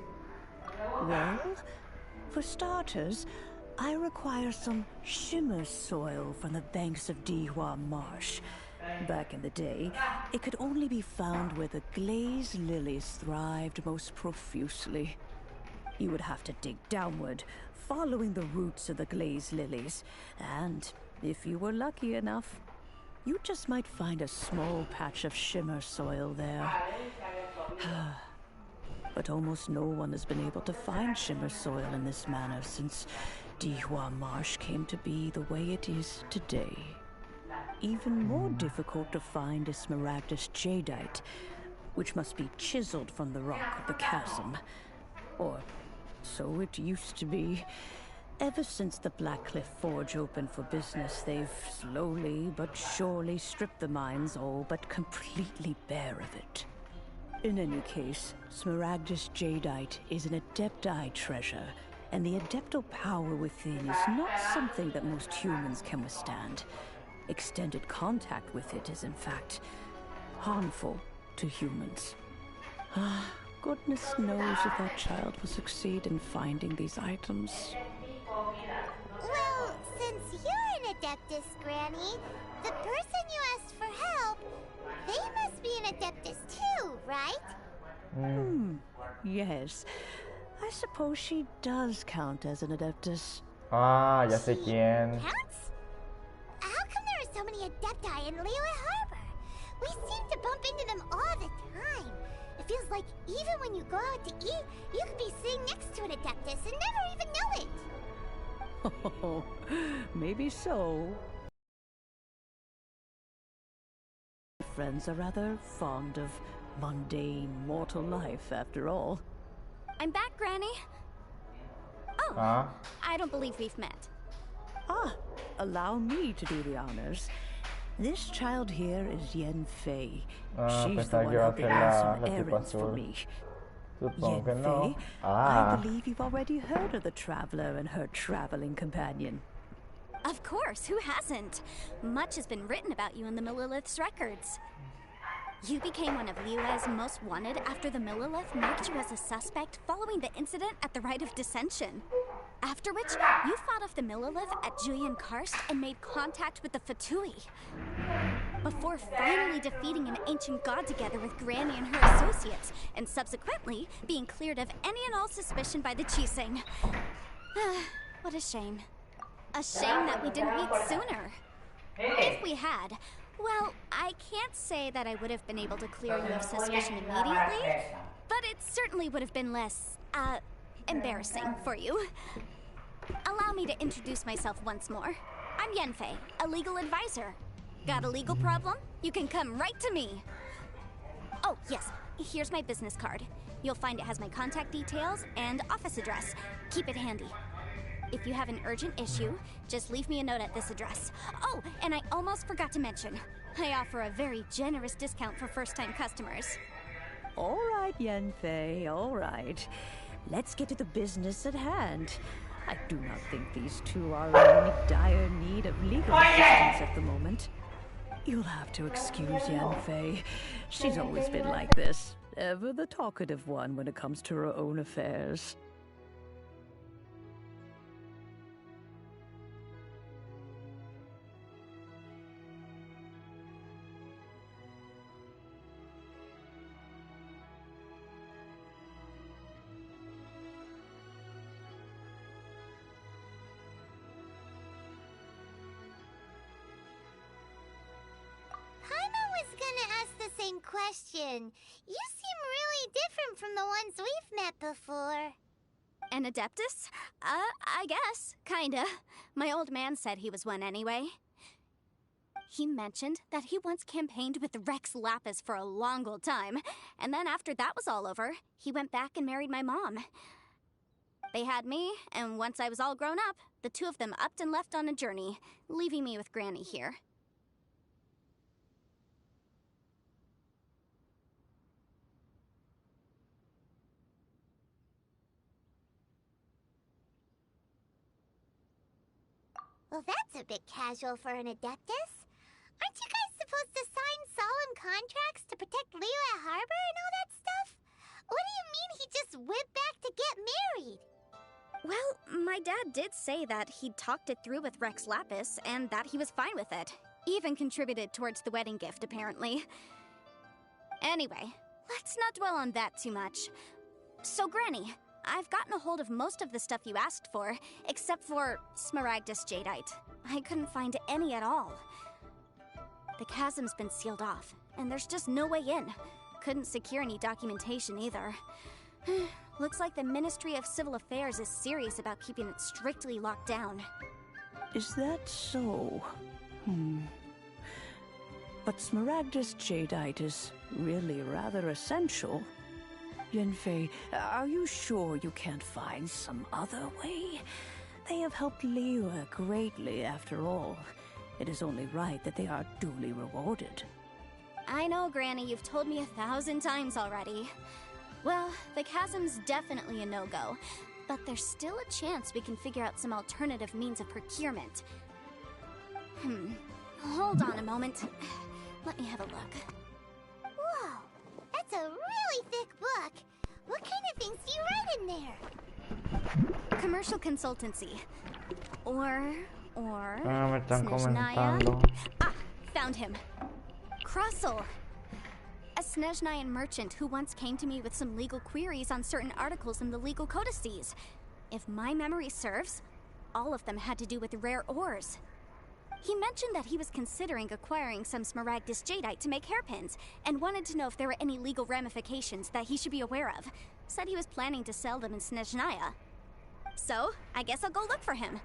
Well, for starters, I require some shimmer soil from the banks of Dihua Marsh. Back in the day, it could only be found where the glazed lilies thrived most profusely. You would have to dig downward, following the roots of the glazed lilies, and if you were lucky enough, you just might find a small patch of shimmer soil there. But almost no one has been able to find shimmer soil in this manner since Dihua Marsh came to be the way it is today. Even more difficult to find is smaragdus jadeite, which must be chiseled from the rock of the chasm. Or so it used to be. Ever since the Blackcliff Forge opened for business, they've slowly but surely stripped the mines all but completely bare of it. In any case, smaragdus jadeite is an adepti treasure, and the adeptal power within is not something that most humans can withstand. Extended contact with it is, in fact, harmful to humans. Goodness knows if that child will succeed in finding these items. Well, since you're an adeptus, Granny, the person you asked for help, they must be an adeptus too, right? Yes. I suppose she does count as an adeptus. Ah, ya sé quién. Counts? How come there are so many adepti in Liyue Harbor? We seem to bump into them all the time. It feels like even when you go out to eat, you could be sitting next to an adeptus and never even know it. Oh, maybe so. Friends are rather fond of mundane mortal life, after all. I'm back, Granny. Oh, I don't believe we've met. Allow me to do the honors. This child here is Yen Fei. She's the pensaba one que iba a out ser there on la some tipa errands for azul. me. Supongo que Yen no. Fei, I believe you've already heard of the traveler and her traveling companion. Of course, who hasn't? Much has been written about you in the Millilith's records. You became one of Liyue's most wanted after the Millilith marked you as a suspect following the incident at the Rite of Dissension. After which, you fought off the Millilith at Julian Karst and made contact with the Fatui. Before finally defeating an ancient god together with Granny and her associates, and subsequently being cleared of any and all suspicion by the Chising. What a shame. A shame that we didn't meet sooner. If we had, well, I can't say that I would have been able to clear you of suspicion immediately, but it certainly would have been less, embarrassing for you. Allow me to introduce myself once more. I'm Yen Fei, a legal advisor. Got a legal problem? You can come right to me. Oh, yes. Here's my business card. You'll find it has my contact details and office address. Keep it handy. If you have an urgent issue, just leave me a note at this address. Oh, and I almost forgot to mention, I offer a very generous discount for first-time customers. All right, Yanfei, all right. Let's get to the business at hand. I do not think these two are in any dire need of legal assistance at the moment. You'll have to excuse Yanfei. She's always been like this. Ever the talkative one when it comes to her own affairs. Question. You seem really different from the ones we've met before. An Adeptus? I guess. Kinda. My old man said he was one anyway. He mentioned that he once campaigned with Rex Lapis for a long old time, and then after that was all over, he went back and married my mom. They had me, and once I was all grown up, the two of them upped and left on a journey, leaving me with Granny here. Well, that's a bit casual for an Adeptus. Aren't you guys supposed to sign solemn contracts to protect Liyue Harbor and all that stuff? What do you mean he just went back to get married? Well, my dad did say that he'd talked it through with Rex Lapis and that he was fine with it. Even contributed towards the wedding gift, apparently. Anyway, let's not dwell on that too much. So, Granny, I've gotten a hold of most of the stuff you asked for, except for Smaragdus Jadeite. I couldn't find any at all. The chasm's been sealed off, and there's just no way in. Couldn't secure any documentation either. Looks like the Ministry of Civil Affairs is serious about keeping it strictly locked down. Is that so? But Smaragdus Jadeite is really rather essential. Yanfei, are you sure you can't find some other way? They have helped Liyue greatly, after all. It is only right that they are duly rewarded. I know, Granny, you've told me 1,000 times already. Well, the chasm's definitely a no-go, but there's still a chance we can figure out some alternative means of procurement. Hold on a moment. Let me have a look. Whoa, that's a really thick book. What kind of things do you write in there? Commercial consultancy. Or... me están Snezhnaya? comentando. Ah, found him. Crossel. A Snezhnayan merchant who once came to me with some legal queries on certain articles in the legal codices. If my memory serves, all of them had to do with rare ores. He mentioned that he was considering acquiring some Smaragdus Jadeite to make hairpins, and wanted to know if there were any legal ramifications that he should be aware of. Said he was planning to sell them in Snezhnaya. So, I guess I'll go look for him.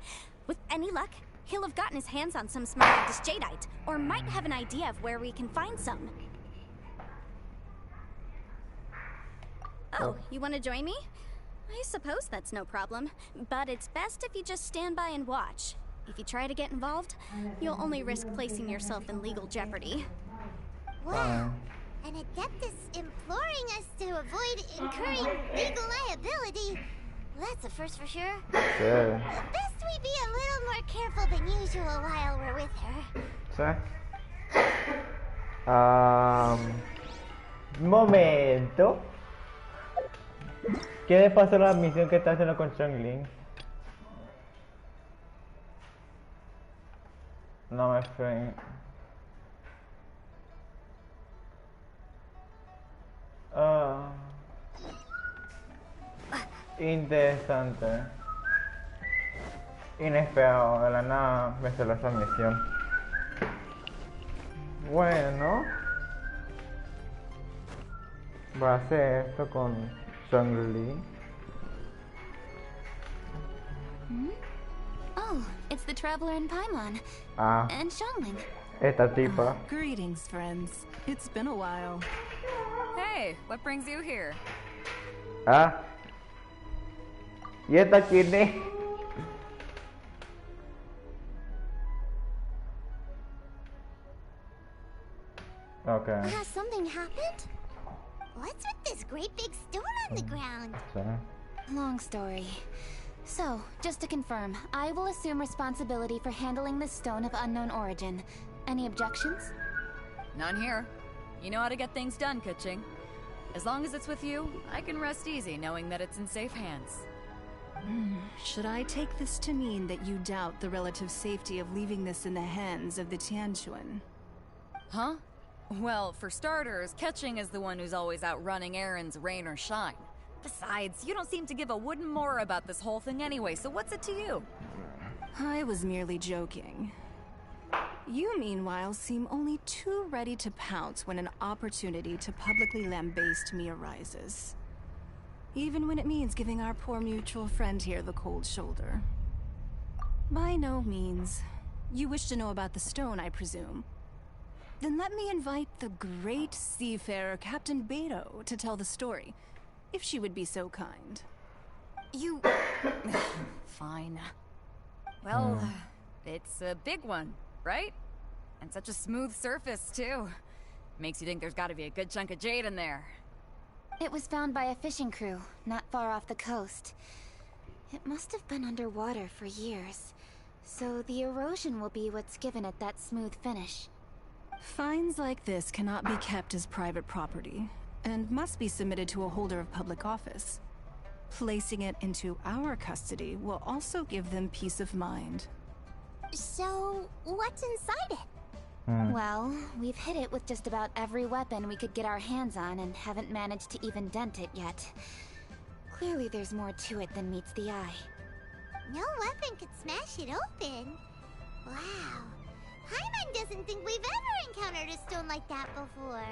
With any luck, he'll have gotten his hands on some Smaragdus Jadeite, or might have an idea of where we can find some. Oh, you want to join me? I suppose that's no problem, but it's best if you just stand by and watch. If you try to get involved, you'll only risk placing yourself in legal jeopardy. Wow, an Adeptus imploring us to avoid incurring legal liability. That's a first for sure. Sure. Best we be a little more careful than usual while we're with her. Un momento. ¿Qué le pasó a la misión que está haciendo con Changling? No me fue. Interesante. Inesperado, de la nada me salió esa misión. Bueno, voy a hacer esto con Changling. Oh, it's the Traveler in Paimon. Ah. And Xiangling. Esta tipa. Greetings, friends. It's been a while. Hey, what brings you here? Ah. ¿Y esta quién es? Okay. Has something happened? What's with this great big stone on the ground? Long story. So, just to confirm, I will assume responsibility for handling this stone of unknown origin. Any objections? None here. You know how to get things done, Kuching. As long as it's with you, I can rest easy knowing that it's in safe hands. Should I take this to mean that you doubt the relative safety of leaving this in the hands of the Tianquan? Huh? Well, for starters, Kuching is the one who's always out running errands, rain or shine. Besides, you don't seem to give a wooden more about this whole thing anyway, so what's it to you? I was merely joking. You, meanwhile, seem only too ready to pounce when an opportunity to publicly lambaste me arises. Even when it means giving our poor mutual friend here the cold shoulder. By no means. You wish to know about the stone, I presume. Then let me invite the great seafarer Captain Beto to tell the story, if she would be so kind. You... Fine. Well, it's a big one, right? And such a smooth surface, too. Makes you think there's gotta be a good chunk of jade in there. It was found by a fishing crew, not far off the coast. It must have been underwater for years, so the erosion will be what's given it that smooth finish. Finds like this cannot be kept as private property, and must be submitted to a holder of public office. Placing it into our custody will also give them peace of mind. So, what's inside it? Well, we've hit it with just about every weapon we could get our hands on and haven't managed to even dent it yet. Clearly there's more to it than meets the eye. No weapon could smash it open. Wow. Paimon doesn't think we've ever encountered a stone like that before.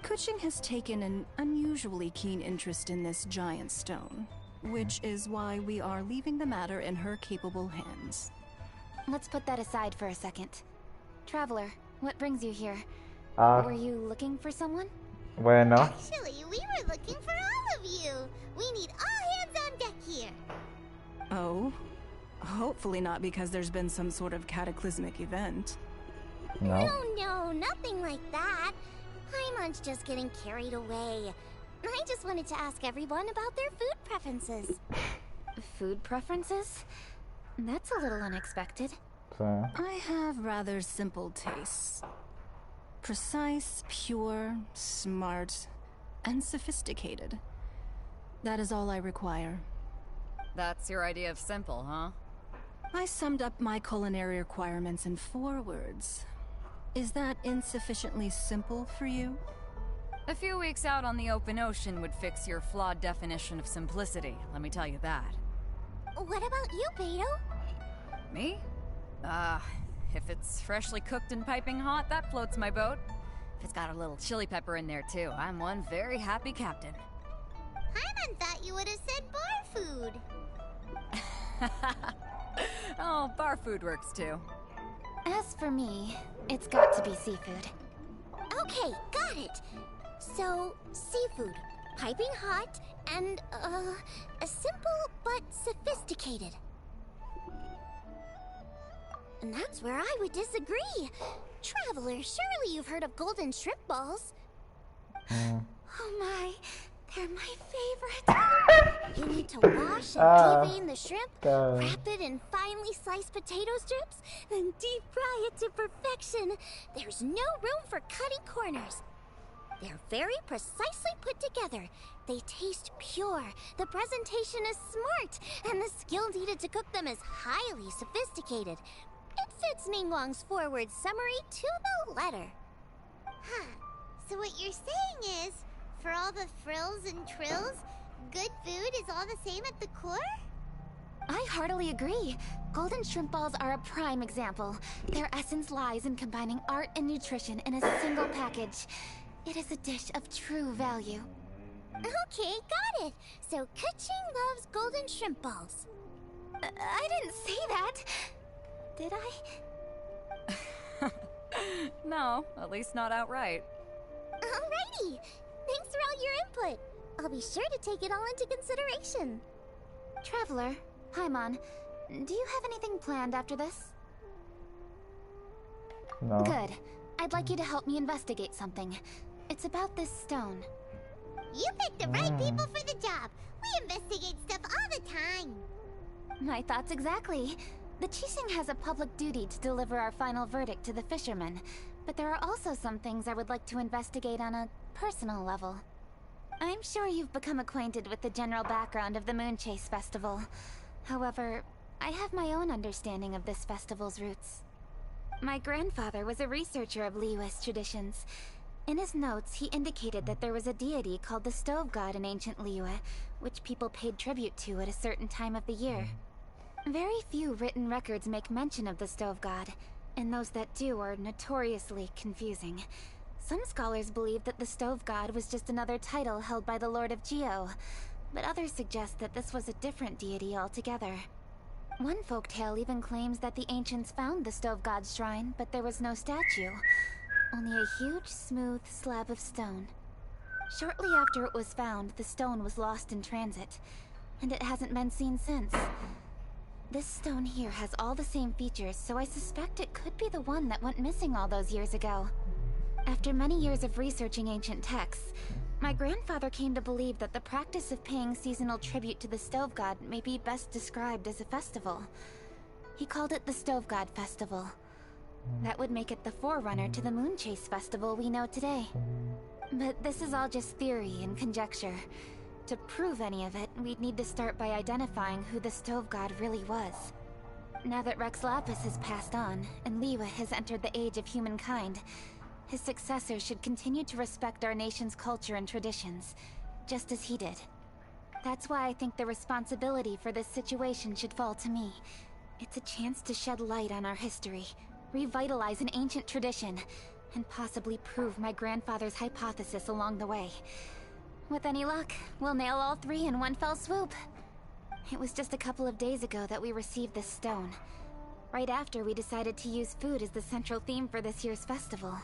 Kuching has taken an unusually keen interest in this giant stone, which is why we are leaving the matter in her capable hands. Let's put that aside for a second. Traveler, what brings you here? Were you looking for someone? Bueno. Actually, we were looking for all of you. We need all hands on deck here. Oh? Hopefully not because there's been some sort of cataclysmic event. No, nothing like that. Paimon's just getting carried away. I just wanted to ask everyone about their food preferences. Food preferences? That's a little unexpected. I have rather simple tastes. Precise, pure, smart, and sophisticated. That is all I require. That's your idea of simple, huh? I summed up my culinary requirements in 4 words. Is that insufficiently simple for you? A few weeks out on the open ocean would fix your flawed definition of simplicity, let me tell you that. What about you, Beto? Me? If it's freshly cooked and piping hot, that floats my boat. If it's got a little chili pepper in there too, I'm one very happy captain. Paimon thought you would have said bar food. Oh, bar food works too. As for me, it's got to be seafood. Okay, got it. So, seafood, piping hot, and, simple but sophisticated. And that's where I would disagree. Traveler, surely you've heard of golden shrimp balls. Oh my, they're my favorite. You need to wash and devein the shrimp, wrap it in finely sliced potato strips, then deep fry it to perfection. There's no room for cutting corners. They're very precisely put together. They taste pure, the presentation is smart, and the skill needed to cook them is highly sophisticated. It fits Ningguang's forward summary to the letter. Huh. So what you're saying is, for all the frills and trills, good food is all the same at the core? I heartily agree. Golden shrimp balls are a prime example. Their essence lies in combining art and nutrition in a single package. It is a dish of true value. Okay, got it. So Kuching loves golden shrimp balls. I didn't say that. Did I? No, at least not outright. Alrighty! Thanks for all your input. I'll be sure to take it all into consideration. Traveler, Paimon, do you have anything planned after this? No. Good. I'd like you to help me investigate something. It's about this stone. You picked the right people for the job. We investigate stuff all the time. My thoughts exactly. The Qixing has a public duty to deliver our final verdict to the fishermen, but there are also some things I would like to investigate on a personal level. I'm sure you've become acquainted with the general background of the Moon Chase Festival. However, I have my own understanding of this festival's roots. My grandfather was a researcher of Liyue's traditions. In his notes, he indicated that there was a deity called the Stove God in ancient Liyue, which people paid tribute to at a certain time of the year. Very few written records make mention of the Stove God, and those that do are notoriously confusing. Some scholars believe that the Stove God was just another title held by the Lord of Geo, but others suggest that this was a different deity altogether. One folktale even claims that the ancients found the Stove God's shrine, but there was no statue, only a huge, smooth slab of stone. Shortly after it was found, the stone was lost in transit, and it hasn't been seen since. This stone here has all the same features, so I suspect it could be the one that went missing all those years ago. After many years of researching ancient texts, my grandfather came to believe that the practice of paying seasonal tribute to the Stove God may be best described as a festival. He called it the Stove God Festival. That would make it the forerunner to the Moon Chase Festival we know today. But this is all just theory and conjecture. To prove any of it, we'd need to start by identifying who the Stove God really was. Now that Rex Lapis has passed on, and Liyue has entered the age of humankind, his successors should continue to respect our nation's culture and traditions, just as he did. That's why I think the responsibility for this situation should fall to me. It's a chance to shed light on our history, revitalize an ancient tradition, and possibly prove my grandfather's hypothesis along the way. With any luck, we'll nail all three in one fell swoop. It was just a couple of days ago that we received this stone. Right after we decided to use food as the central theme for this year's festival.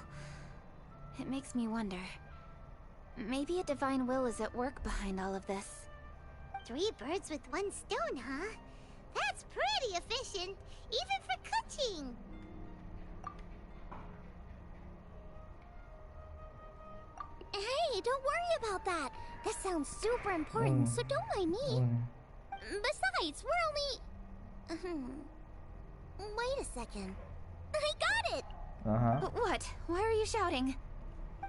It makes me wonder. Maybe a divine will is at work behind all of this. 3 birds with 1 stone, huh? That's pretty efficient, even for cooking. Hey, don't worry about that. This sounds super important, so don't mind me. Besides, we're only... Wait a second. I got it! What? Why are you shouting?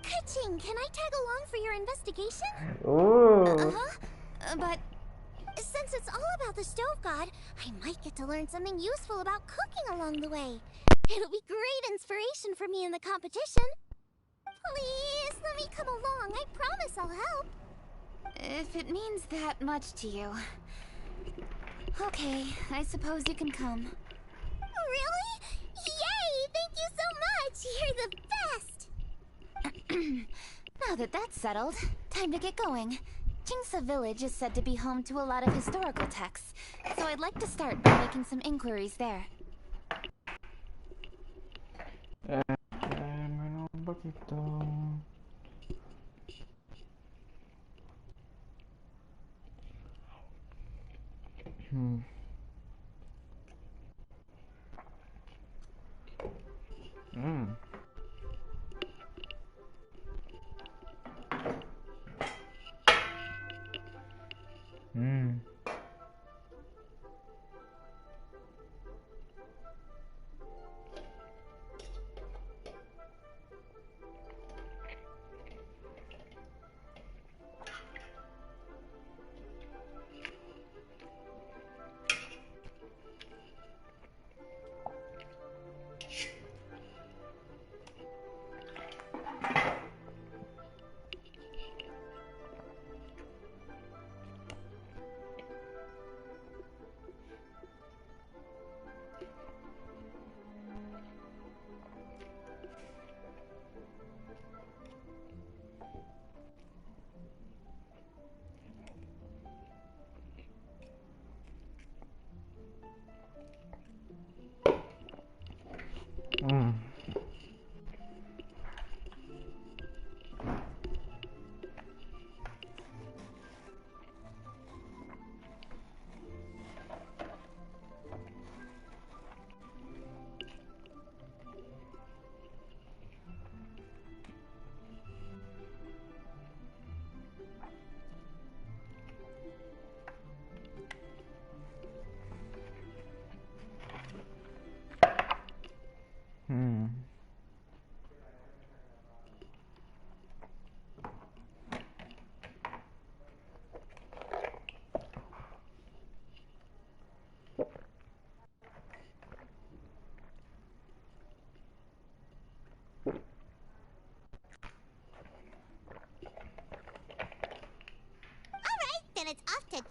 Ka-ching, can I tag along for your investigation? Ooh. But since it's all about the Stove God, I might get to learn something useful about cooking along the way. It'll be great inspiration for me in the competition. Please, let me come along. I promise I'll help. If it means that much to you. Okay, I suppose you can come. Really? Yay! Thank you so much! You're the best! Now that that's settled, time to get going. Jingsa Village is said to be home to a lot of historical texts, so I'd like to start by making some inquiries there. Un poquito.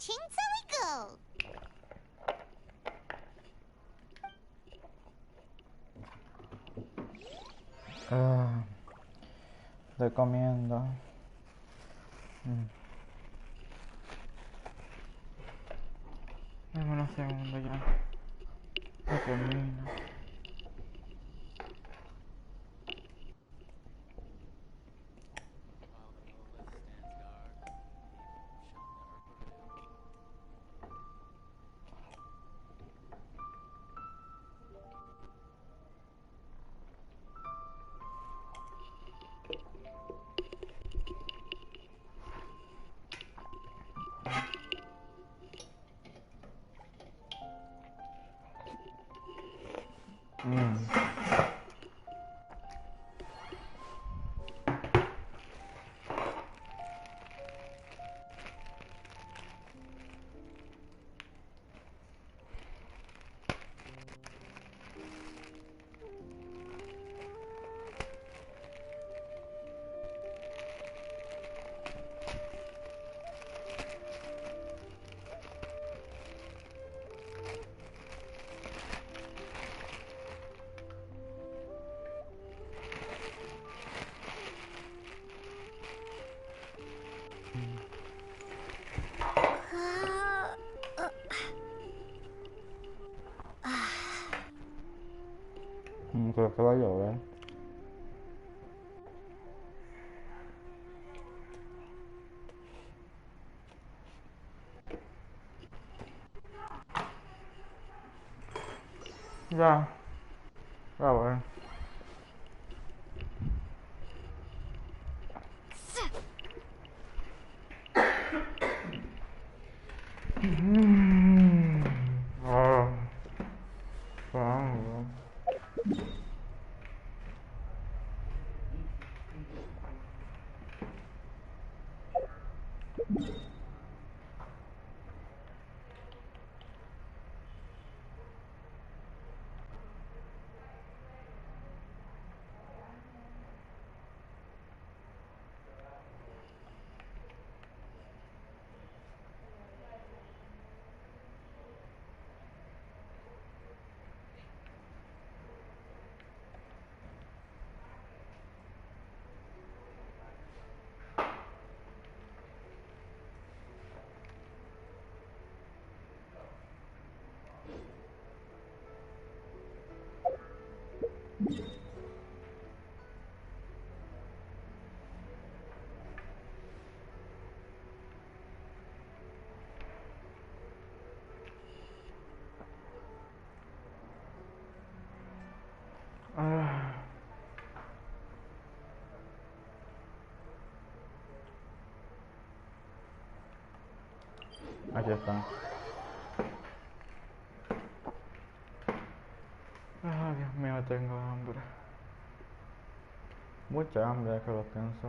Ching till we go. Estoy comiendo. Dame unos segundos ya. Ya termino. Creo que va a llover. Ya. A ver. Aquí está. Ay, Dios mío, tengo hambre. Mucha hambre, que lo pienso.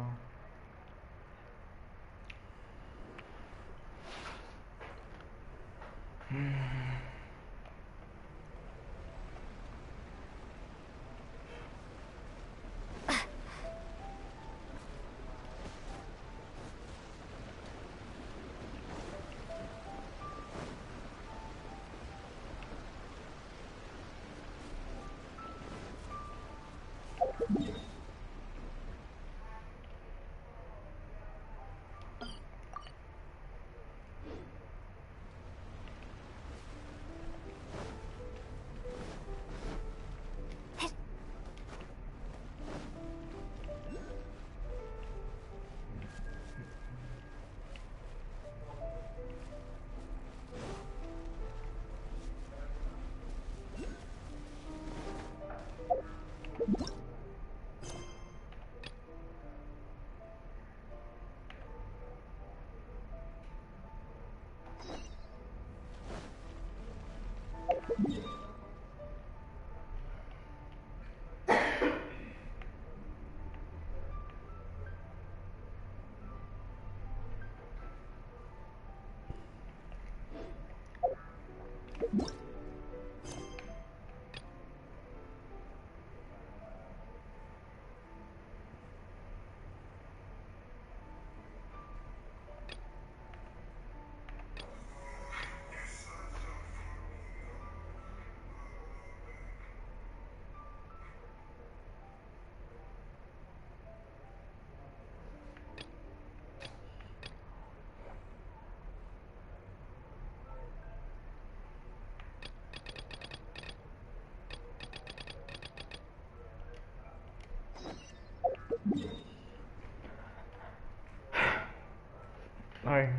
Ay,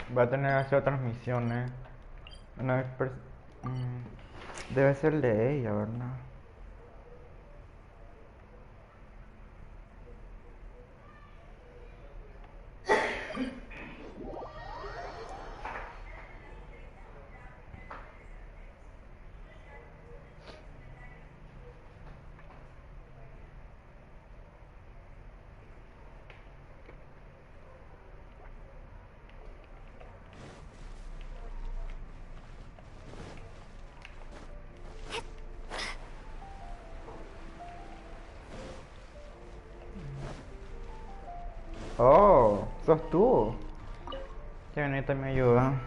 voy a tener que hacer otras misiones. Una vez debe ser de ella, ¿verdad? Oh, sos tú. Que bonita me ayuda.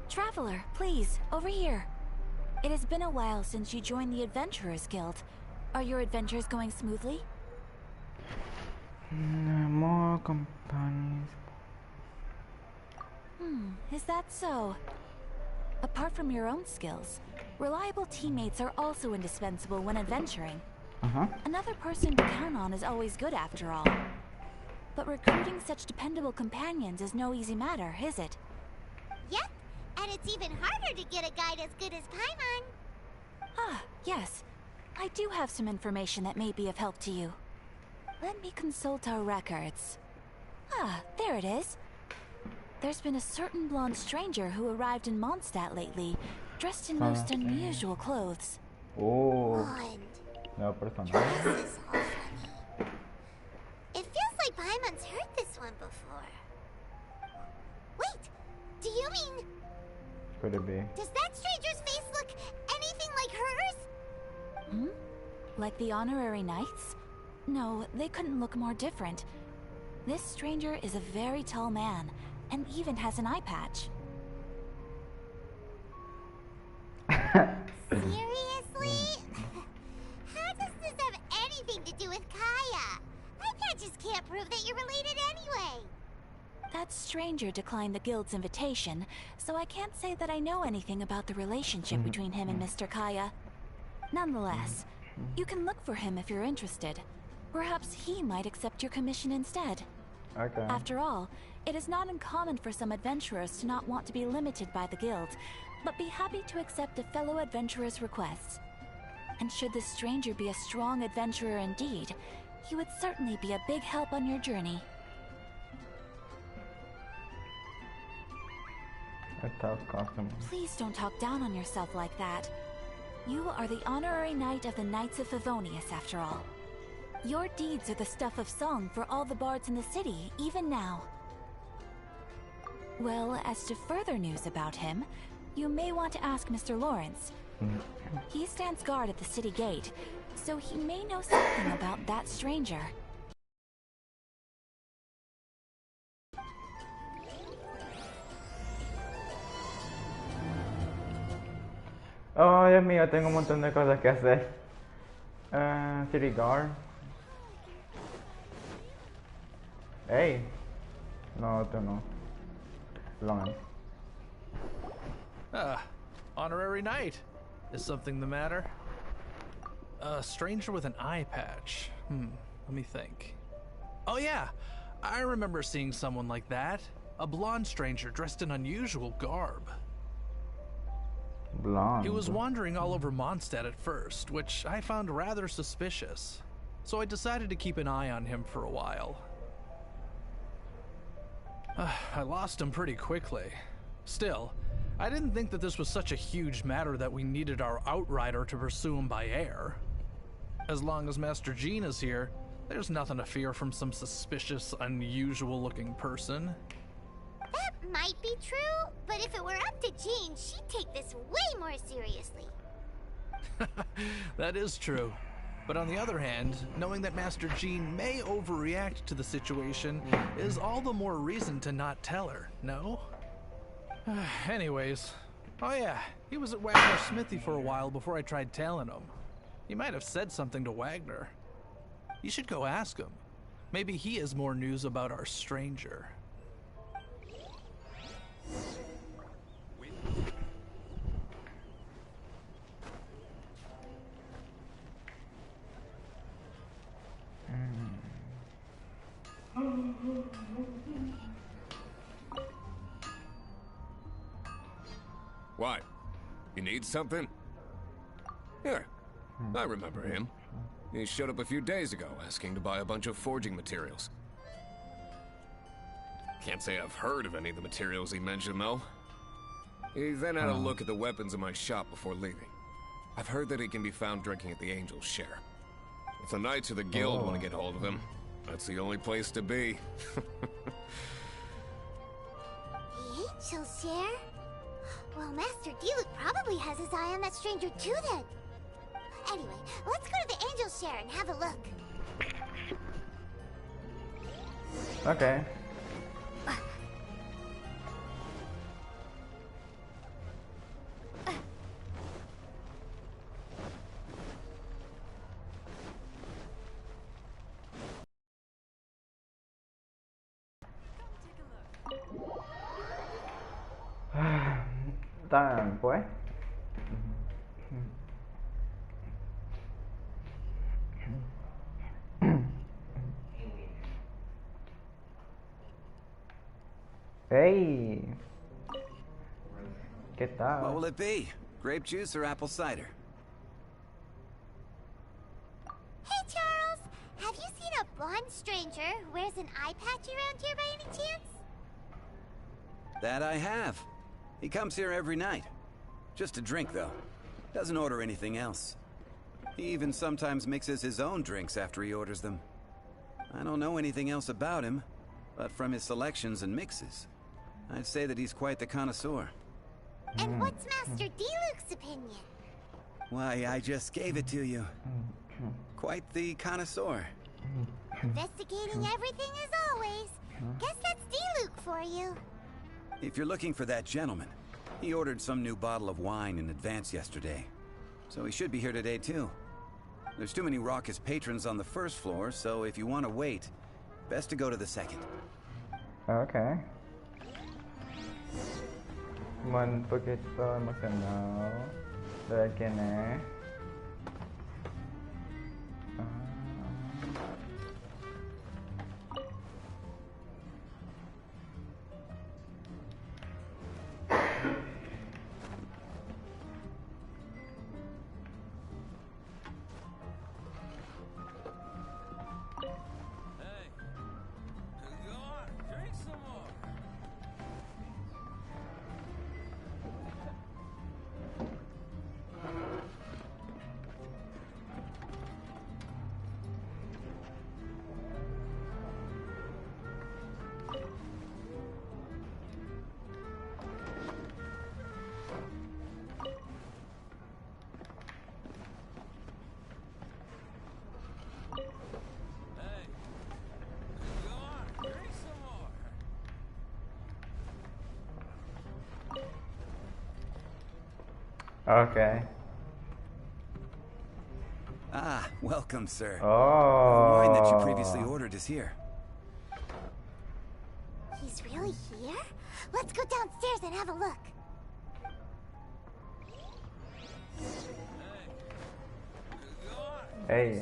Traveler, please, over here. It has been a while since you joined the Adventurers Guild. Are your adventures going smoothly? More companies. Is that so? Apart from your own skills, reliable teammates are also indispensable when adventuring. Another person to count on is always good after all. But recruiting such dependable companions is no easy matter, is it? Yep, and it's even harder to get a guide as good as Paimon. Ah, yes. I do have some information that may be of help to you. Let me consult our records. Ah, there it is. There's been a certain blonde stranger who arrived in Mondstadt lately, dressed in most unusual clothes. Oh. No personaje. This is all funny. It feels like Paimon's heard this one before. Wait, do you mean... Could it be? Does that stranger's face look anything like hers? Like the honorary knights? No, they couldn't look more different. This stranger is a very tall man, and even has an eye patch. Seriously? How does this have anything to do with Kaya? Eye patches can't prove that you're related anyway. That stranger declined the guild's invitation, so I can't say that I know anything about the relationship between him and Mr. Kaya. Nonetheless, you can look for him if you're interested. Perhaps he might accept your commission instead. Okay. After all, it is not uncommon for some adventurers to not want to be limited by the guild, but be happy to accept a fellow adventurer's requests. And should this stranger be a strong adventurer indeed, he would certainly be a big help on your journey. Please don't talk down on yourself like that. You are the honorary knight of the Knights of Favonius, after all. Your deeds are the stuff of song for all the bards in the city, even now. Well, as to further news about him, you may want to ask Mr. Lawrence. He stands guard at the city gate, so he may know something about that stranger. Oh, Dios mío, tengo un montón de cosas que hacer. City Guard. Hey. No, tú no. Lawrence. Honorary knight. Is something the matter? A stranger with an eye patch. Let me think. Oh yeah, I remember seeing someone like that. A blonde stranger dressed in unusual garb. Blonde. He was wandering all over Mondstadt at first, which I found rather suspicious. So I decided to keep an eye on him for a while. I lost him pretty quickly. Still, I didn't think that this was such a huge matter that we needed our outrider to pursue him by air. As long as Master Jean is here, there's nothing to fear from some suspicious, unusual-looking person. That might be true, but if it were up to Jean, she'd take this way more seriously. That is true. But on the other hand, knowing that Master Jean may overreact to the situation is all the more reason to not tell her, no? Anyways, oh yeah, he was at Wagner's smithy for a while before I tried tailing him. He might have said something to Wagner. You should go ask him. Maybe he has more news about our stranger. Why? You need something? Here. I remember him. He showed up a few days ago asking to buy a bunch of forging materials. Can't say I've heard of any of the materials he mentioned, though. He then had a look at the weapons in my shop before leaving. I've heard that he can be found drinking at the Angel's Share. If the Knights of the Guild want to get hold of him, that's the only place to be. The Angel's Share? Well, Master Diluc probably has his eye on that stranger too then. Anyway, let's go to the Angel's Share and have a look. Okay. Tan pues. Hey. ¿Qué tal? What will it be? Grape juice or apple cider? Hey, Charles! Have you seen a blonde stranger who wears an eye patch around here by any chance? That I have. He comes here every night. Just to drink, though. Doesn't order anything else. He even sometimes mixes his own drinks after he orders them. I don't know anything else about him, but from his selections and mixes, I'd say that he's quite the connoisseur. And what's Master Diluc's opinion? Why, I just gave it to you. Quite the connoisseur. Investigating everything as always. Guess that's Diluc for you. If you're looking for that gentleman, he ordered some new bottle of wine in advance yesterday. So he should be here today, too. There's too many raucous patrons on the first floor, so if you want to wait, best to go to the second. Okay. Un poquito emocionado de ver quién es. Okay. Ah, welcome, sir. Oh. The wine that you previously ordered is here. He's really here? Let's go downstairs and have a look. Hey.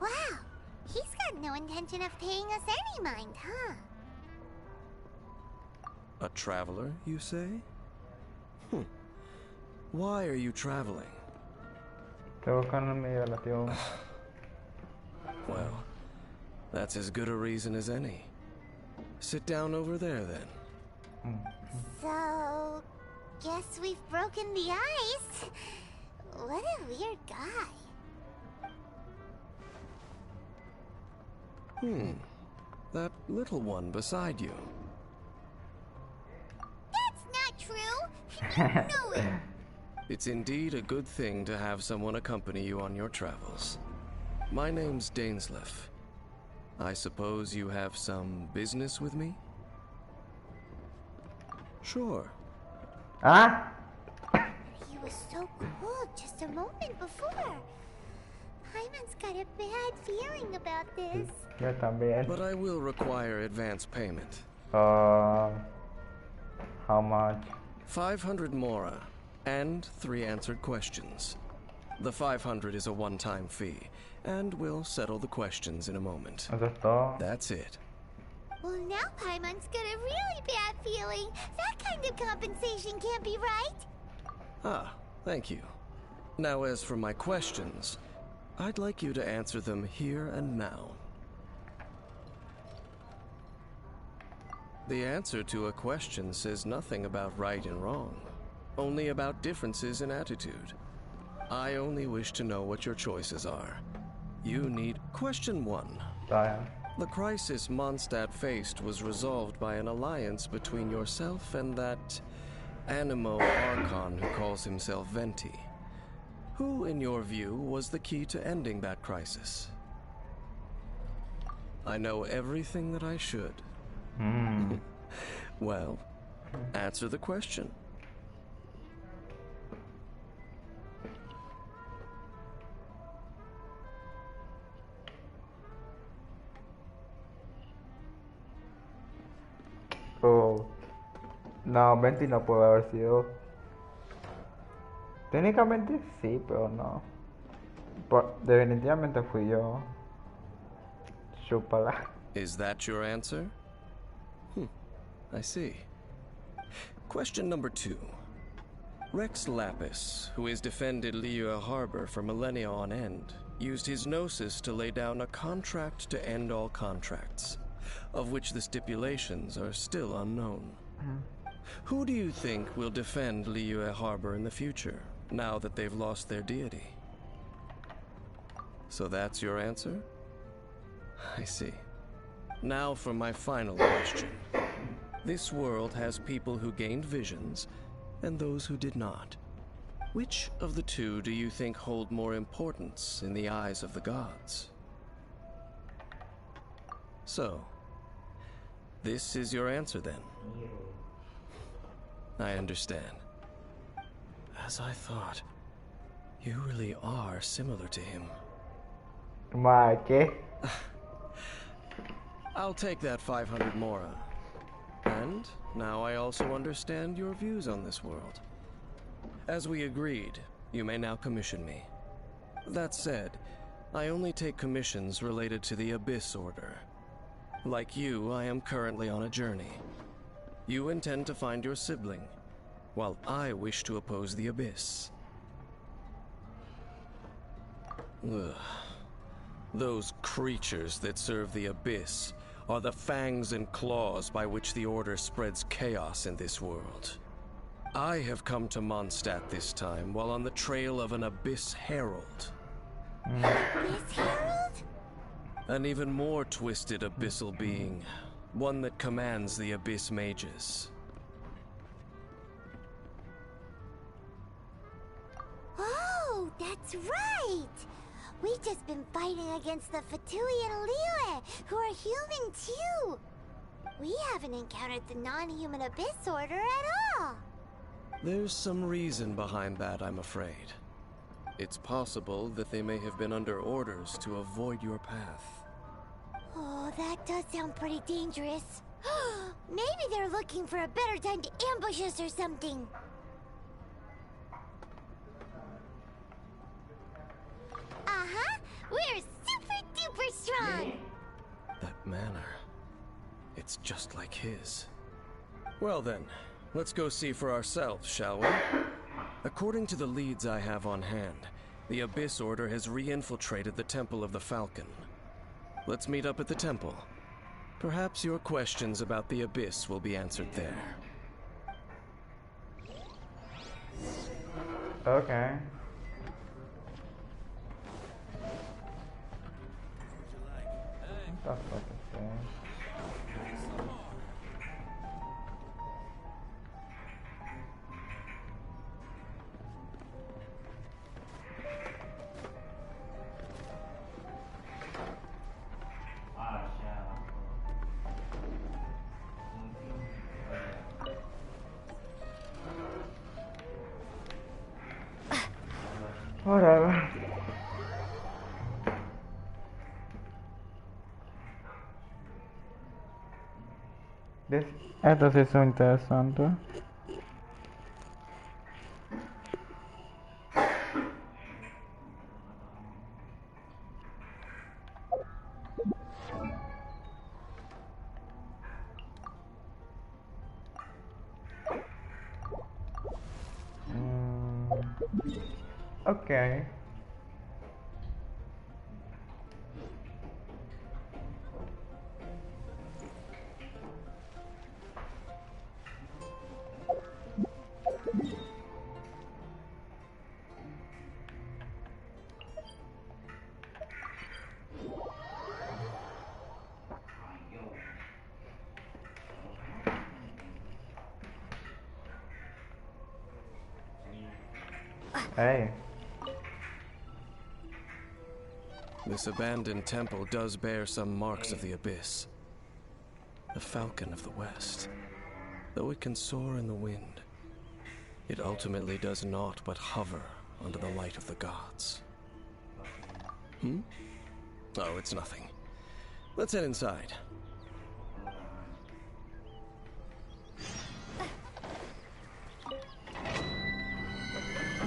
Wow, he's got no intention of paying us any mind, huh? A traveler, you say? Why are you traveling? Estoy buscando mi relación. Well, that's as good a reason as any. Sit down over there, then. So, guess we've broken the ice. What a weird guy. That little one beside you. That's not true. You know it. It's indeed a good thing to have someone accompany you on your travels. My name's Dainsleif. I suppose you have some business with me? Sure. Ah? He was so cool just a moment before. Paimon's got a bad feeling about this. Yo también. But I will require advance payment. How much? 500 mora, and 3 answered questions. The 500 is a one-time fee, and we'll settle the questions in a moment. That's it. Well, now Paimon's got a really bad feeling. That kind of compensation can't be right. Ah, thank you. Now, as for my questions, I'd like you to answer them here and now. The answer to a question says nothing about right and wrong, only about differences in attitude. I only wish to know what your choices are. You need... Question 1. The crisis Mondstadt faced was resolved by an alliance between yourself and that Animo Archon who calls himself Venti. Who, in your view, was the key to ending that crisis? I know everything that I should. Well, answer the question. Oh, no, Venti no puede haber sido. Técnicamente sí, pero no. Definitivamente fui yo. Chúpala. Is that your answer? I see. Question number 2. Rex Lapis, who has defended Liyue Harbor for millennia on end, used his gnosis to lay down a contract to end all contracts, of which the stipulations are still unknown. Who do you think will defend Liyue Harbor in the future, now that they've lost their deity? So that's your answer? I see. Now for my final question. This world has people who gained visions, and those who did not. Which of the two do you think hold more importance in the eyes of the gods? So, this is your answer then? I understand. As I thought, you really are similar to him. ¿Qué? I'll take that 500 mora. And now I also understand your views on this world. As we agreed, you may now commission me. That said, I only take commissions related to the Abyss Order. Like you, I am currently on a journey. You intend to find your sibling, while I wish to oppose the Abyss. Ugh. Those creatures that serve the Abyss are the fangs and claws by which the Order spreads chaos in this world. I have come to Mondstadt this time while on the trail of an Abyss Herald. Abyss Herald? An even more twisted abyssal being, one that commands the Abyss Mages. Oh, that's right! We've just been fighting against the Fatui and Liyue, who are human too! We haven't encountered the non-human Abyss Order at all! There's some reason behind that, I'm afraid. It's possible that they may have been under orders to avoid your path. Oh, that does sound pretty dangerous. Maybe they're looking for a better time to ambush us or something. Uh-huh! We're super duper strong! That manner, it's just like his. Well then, let's go see for ourselves, shall we? According to the leads I have on hand, the Abyss Order has re-infiltrated the Temple of the Falcon. Let's meet up at the temple. Perhaps your questions about the Abyss will be answered there. Okay. What the fuck is that? Whatever. Esto sí es interesante. Okay. Hey. This abandoned temple does bear some marks of the abyss. The falcon of the west. Though it can soar in the wind, it ultimately does naught but hover under the light of the gods. Oh, it's nothing. Let's head inside.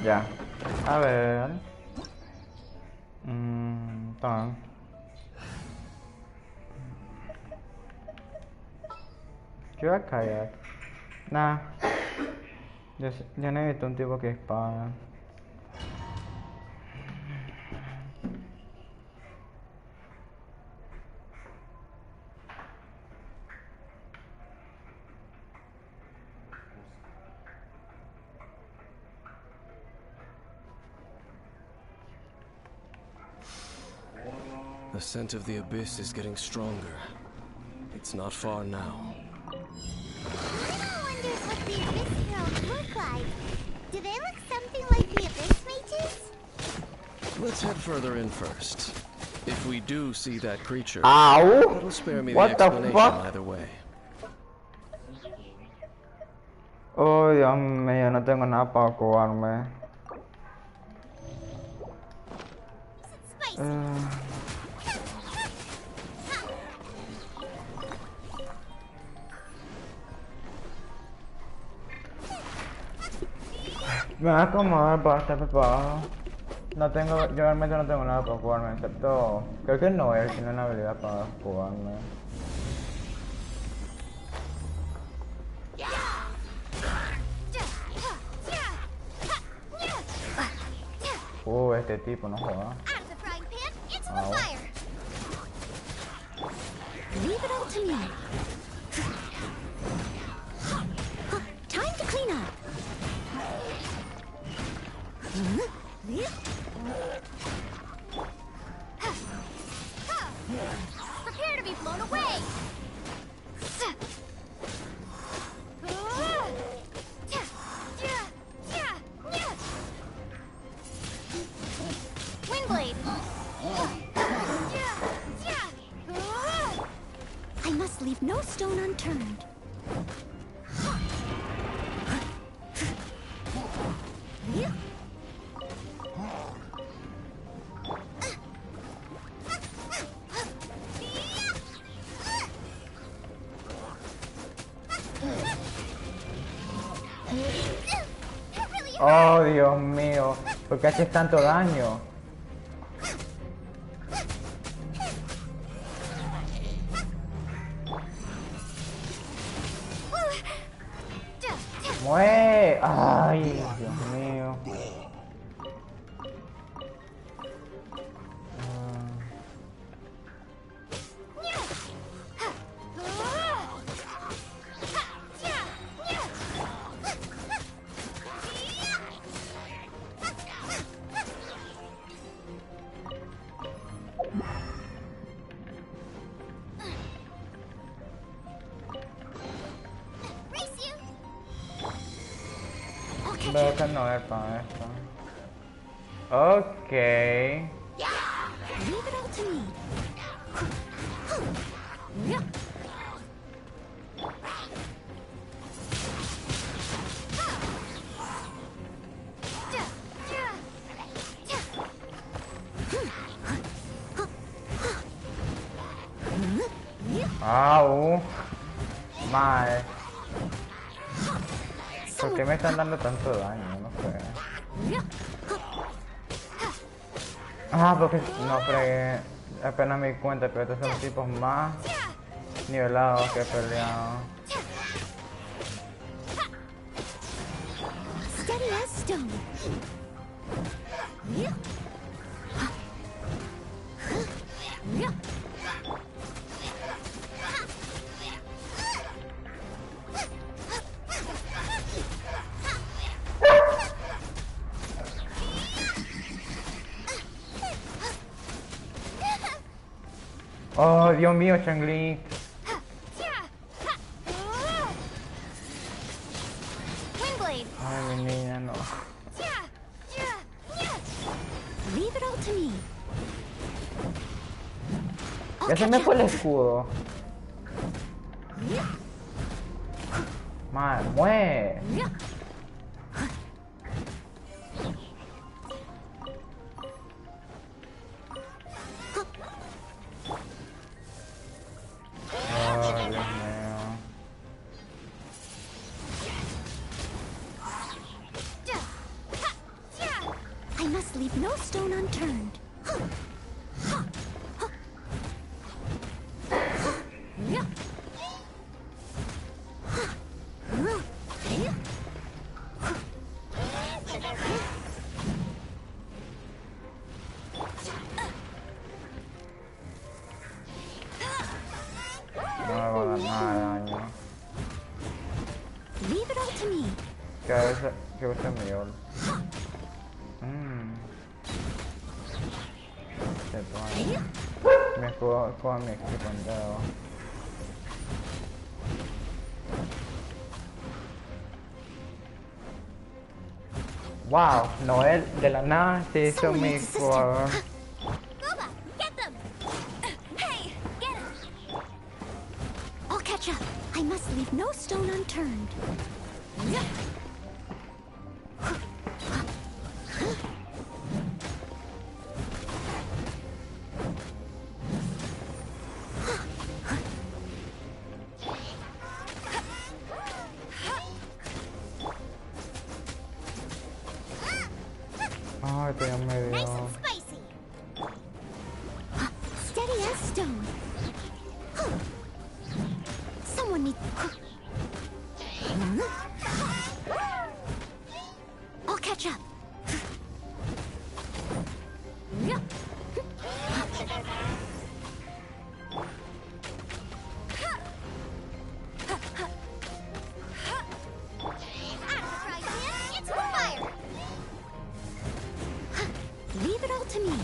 Ya. A ver. Toma. ¿Qué va a callar? Nah. Yo no he visto un tipo que espada. The scent of the abyss is getting stronger. It's not far now. Minimo wonders what the Abyss Heralds look like. Do they look something like the Abyss Mages? Let's head further in first. If we do see that creature, Ow! that'll spare me What the the explanation fuck? either way. Oh, Dios mío, no tengo nada para jugarme. Me voy a acomodar para estar preparado. No tengo, yo realmente no tengo nada para jugarme, excepto... Creo que no él tiene una habilidad para jugarme. Este tipo no joda. Au. Leave it all to me. Time to clean up. Prepare to be blown away! Windblade. I must leave no stone unturned. Oh, Dios mío, ¿por qué haces tanto daño? ¡Muere! ¡Ay, Dios mío! Veo que no es para esto. Ok. Leave it all to me. Au. Mal. ¿Por qué me están dando tanto daño? No sé. Ah, porque no fregué. Apenas me di cuenta, pero estos son tipos más nivelados que he peleado. Steady as stone. Oh, Dios mío, Changli. Windblade. Ay, mi niña, no. Leave it all to me. Ya se me fue el escudo. Mal, muere. Oh, Dios mío. I must leave no stone unturned. No me va a dar nada de daño. Leave it all to me. Que use mi ol. Me escudo con mi equipo entero. Wow, Noel de la nada se hizo mi jugador. Boba, get them! Hey, get him! I'll catch up. I must leave no stone unturned. Ay, te dio medio. Nice and spicy. Steady as stone. Someone needs. I'll catch up. It's fire. Leave it all to me.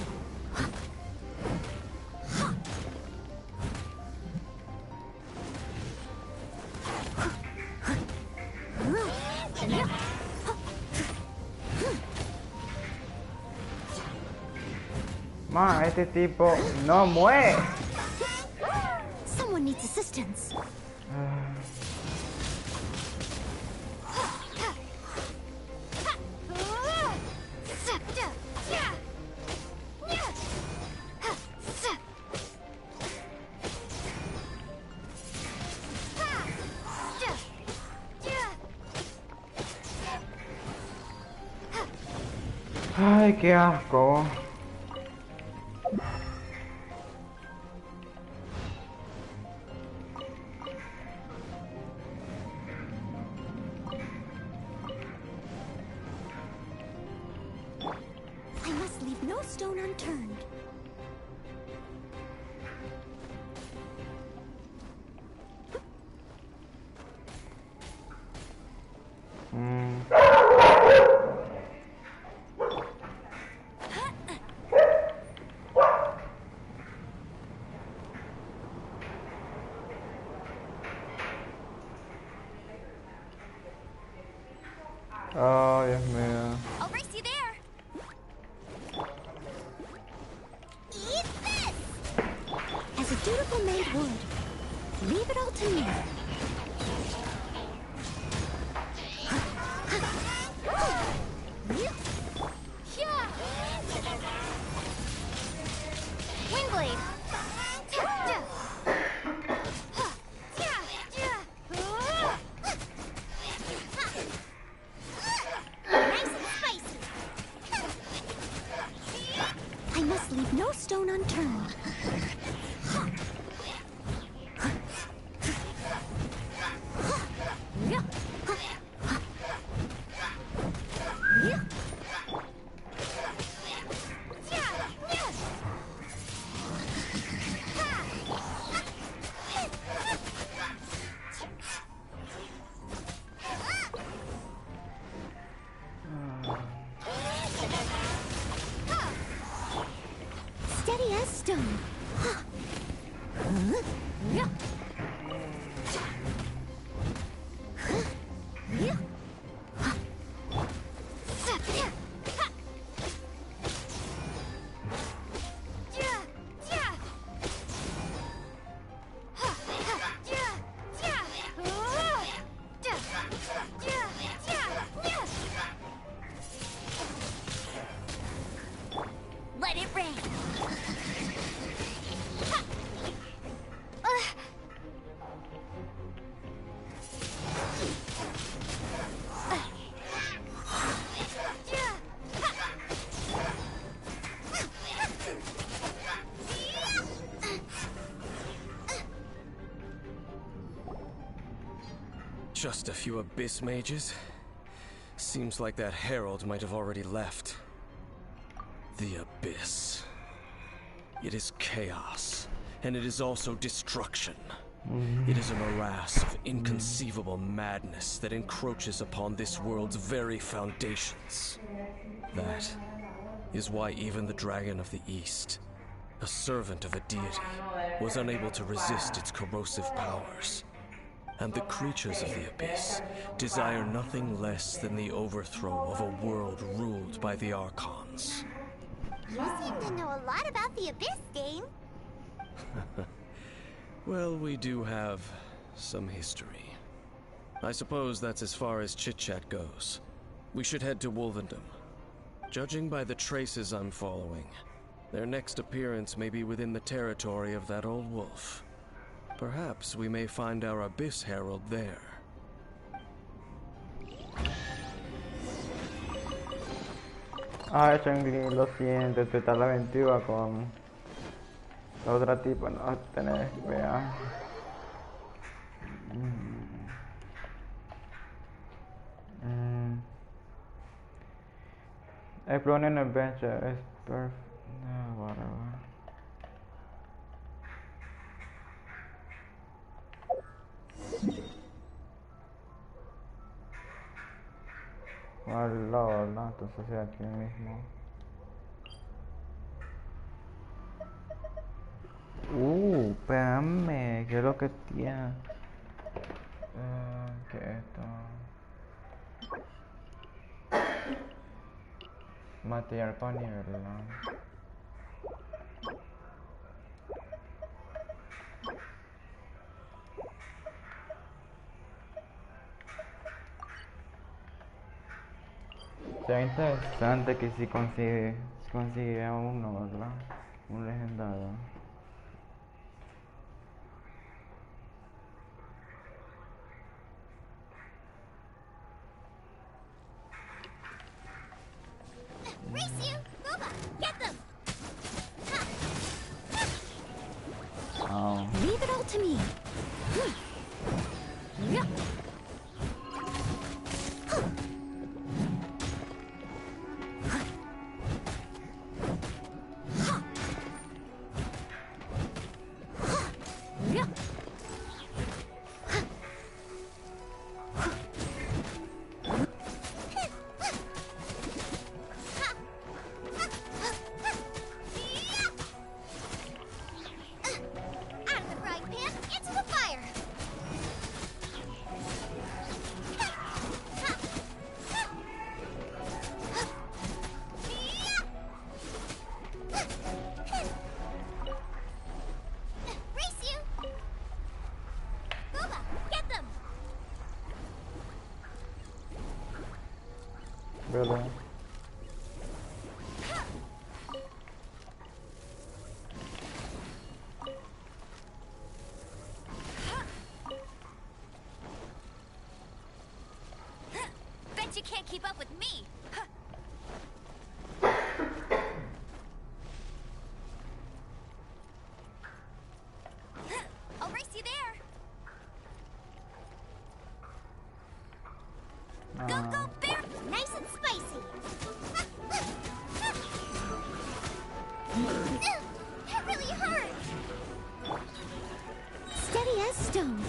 Ma, este tipo no muere. Someone needs assistance. Ay, qué asco. I must leave no stone unturned. Oh, Dios mío. I'll race you there. Eat this! As a dutiful maid would. Leave it all to me. Windblade. stone unturned. Steady as stone. Let it rain. Just a few abyss mages? Seems like that herald might have already left. The abyss. It is chaos, and it is also destruction. It is a morass of inconceivable madness that encroaches upon this world's very foundations. That is why even the Dragon of the East, a servant of a deity, was unable to resist its corrosive powers. And the creatures of the Abyss desire nothing less than the overthrow of a world ruled by the Archons. You seem to know a lot about the Abyss game. Well, we do have some history. I suppose that's as far as chit-chat goes. We should head to Wolvendom. Judging by the traces I'm following, their next appearance may be within the territory of that old wolf. Perhaps we may find our Abyss Herald there. Ah, Changli, lo siento, está la aventura con la otra tipa, no tenés que ver. Exploring adventure is perfect. No, whatever. Al lado, ¿verdad? Entonces sea aquí mismo. Espérame, ¿qué es lo que tiene? ¿Qué es esto? Material para nivelar. Sería interesante que si consigue uno, ¿verdad? Un legendario. Race you! Boba! Get them! Oh. Leave it all to me. Really? Bet you can't keep up with me. Go, go, bear! Nice and spicy! That really hurts! Steady as stone.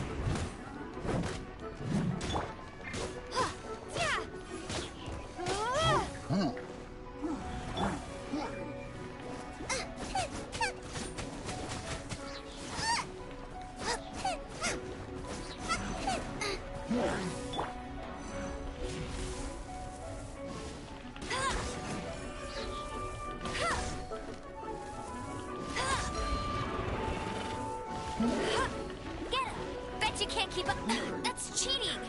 Get him! Bet you can't keep up. That's cheating!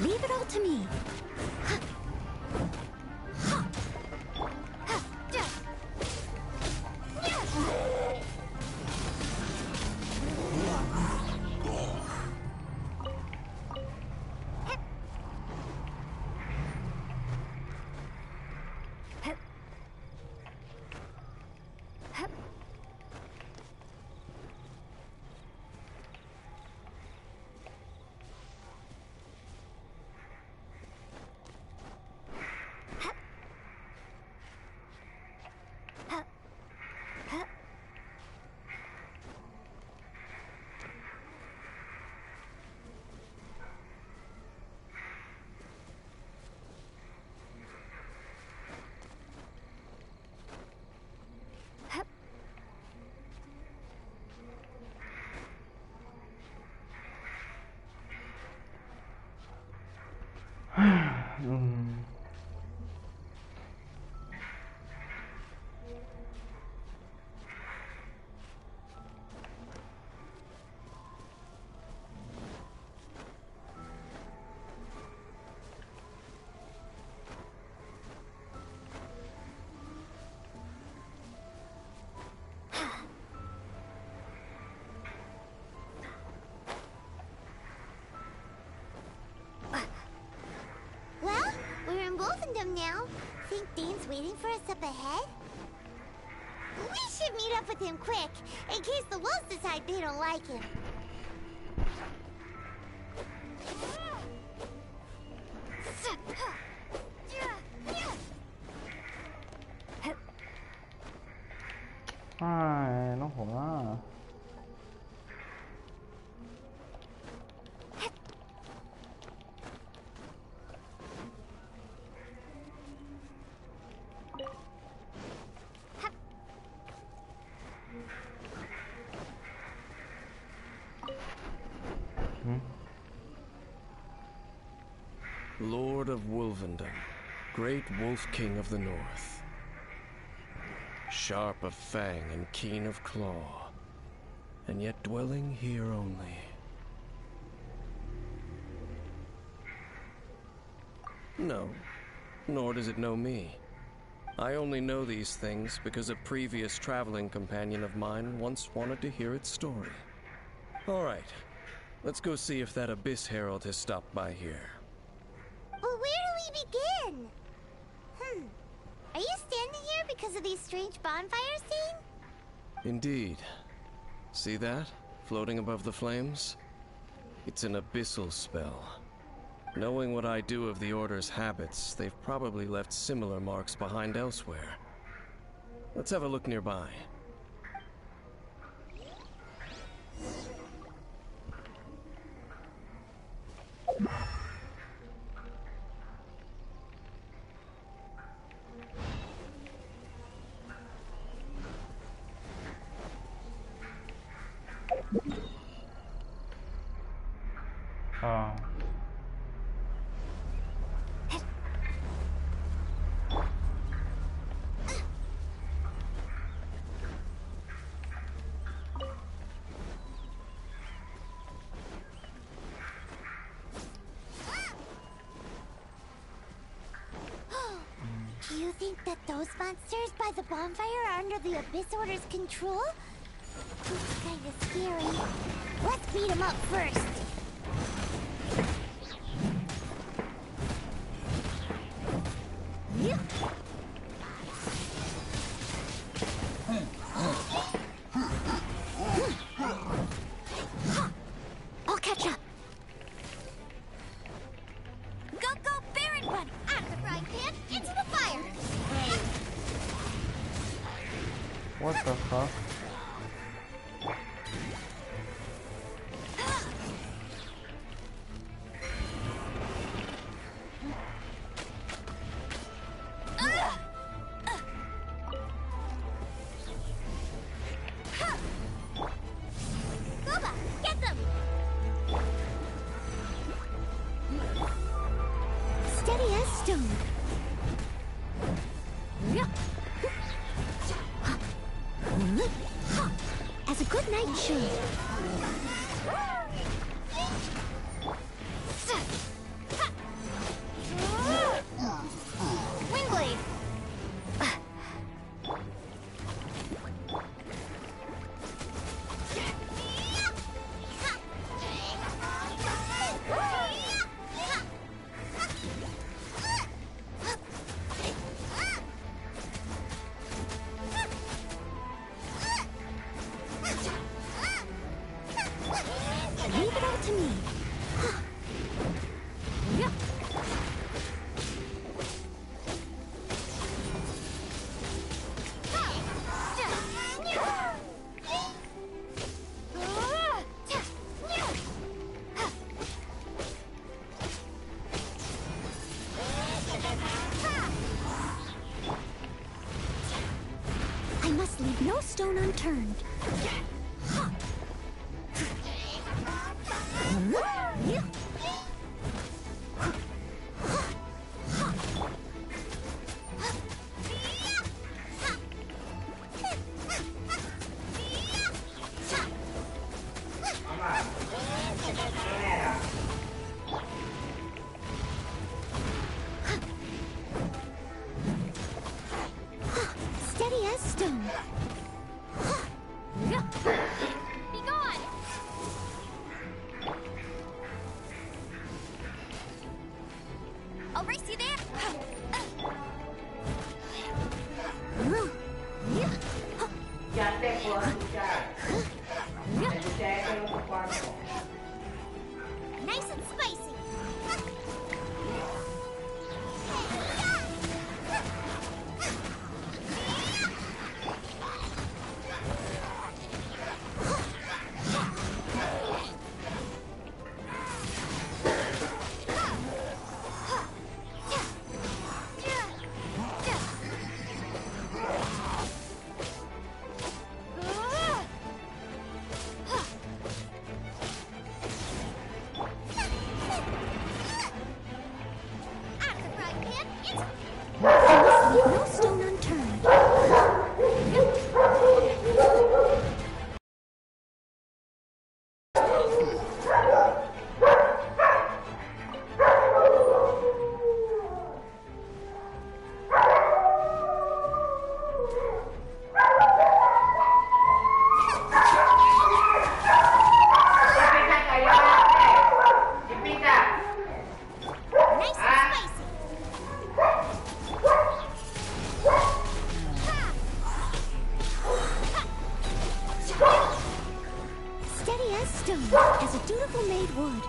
Leave it all to me. Well, we're in Wolfendom now. Think Dane's waiting for us up ahead? We should meet up with him quick, in case the wolves decide they don't like him. Ai, nó khổ quá. Lord of Wolvendom, great Wolf King of the North. Sharp of fang and keen of claw, and yet dwelling here only. No, nor does it know me. I only know these things because a previous traveling companion of mine once wanted to hear its story. All right, let's go see if that Abyss Herald has stopped by here. But where do we begin? Are you standing here because of these strange bonfires, Dane? Indeed. See that? Floating above the flames? It's an abyssal spell. Knowing what I do of the Order's habits, they've probably left similar marks behind elsewhere. Let's have a look nearby. Do you think that those monsters by the bonfire are under the Abyss Order's control? It's kinda scary. Let's beat them up first. frying pan into the fire! What the fuck? Goba, get them! Steady as stone. As a good knight should. Wingblade! Leave it all to me. I must leave no stone unturned. Steady as stone. Be gone! I'll race you there. Ya te puedo escuchar. Escuché que no te cuarto. Nice and spicy. No stone unturned. Nice and spicy. Steady as stone, as a dutiful maid would.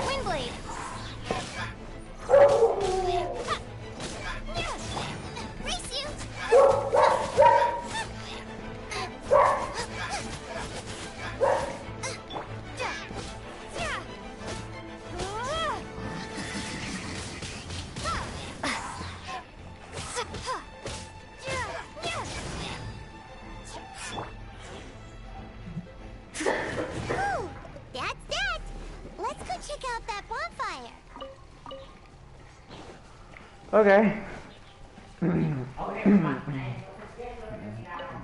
Wingblade. Race you. Whew, that's that. Let's go check out that bonfire. Okay.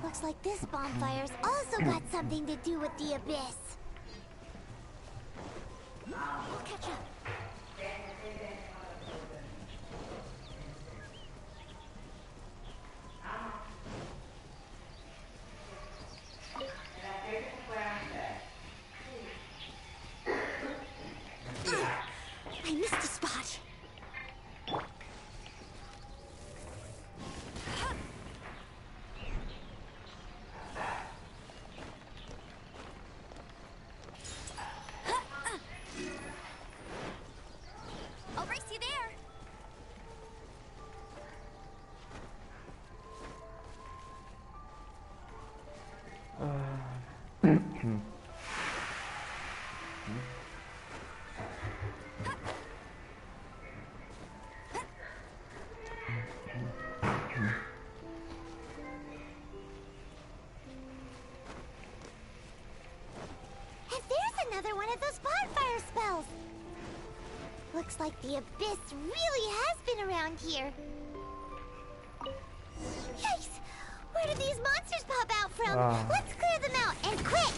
Looks like this bonfire's also got something to do with the abyss. I'll catch up. I missed a spot. of those bonfire spells. Looks like the abyss really has been around here. Yikes! Where did these monsters pop out from? Let's clear them out, and quick!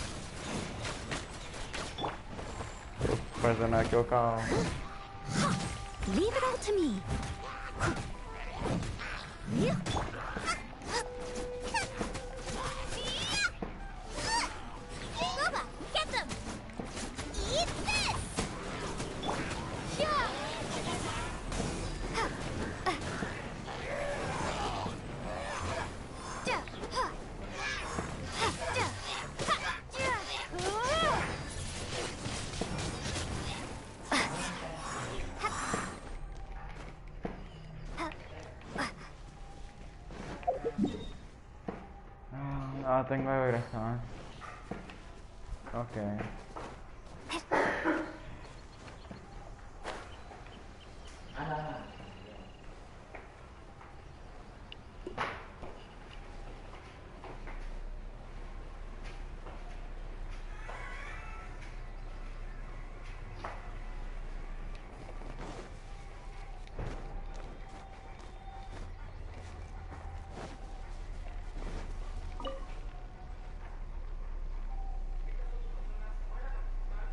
Persona equivocado. Leave it all to me. Bubba, get them! Eat this! Ah, tengo que regresar. Ok.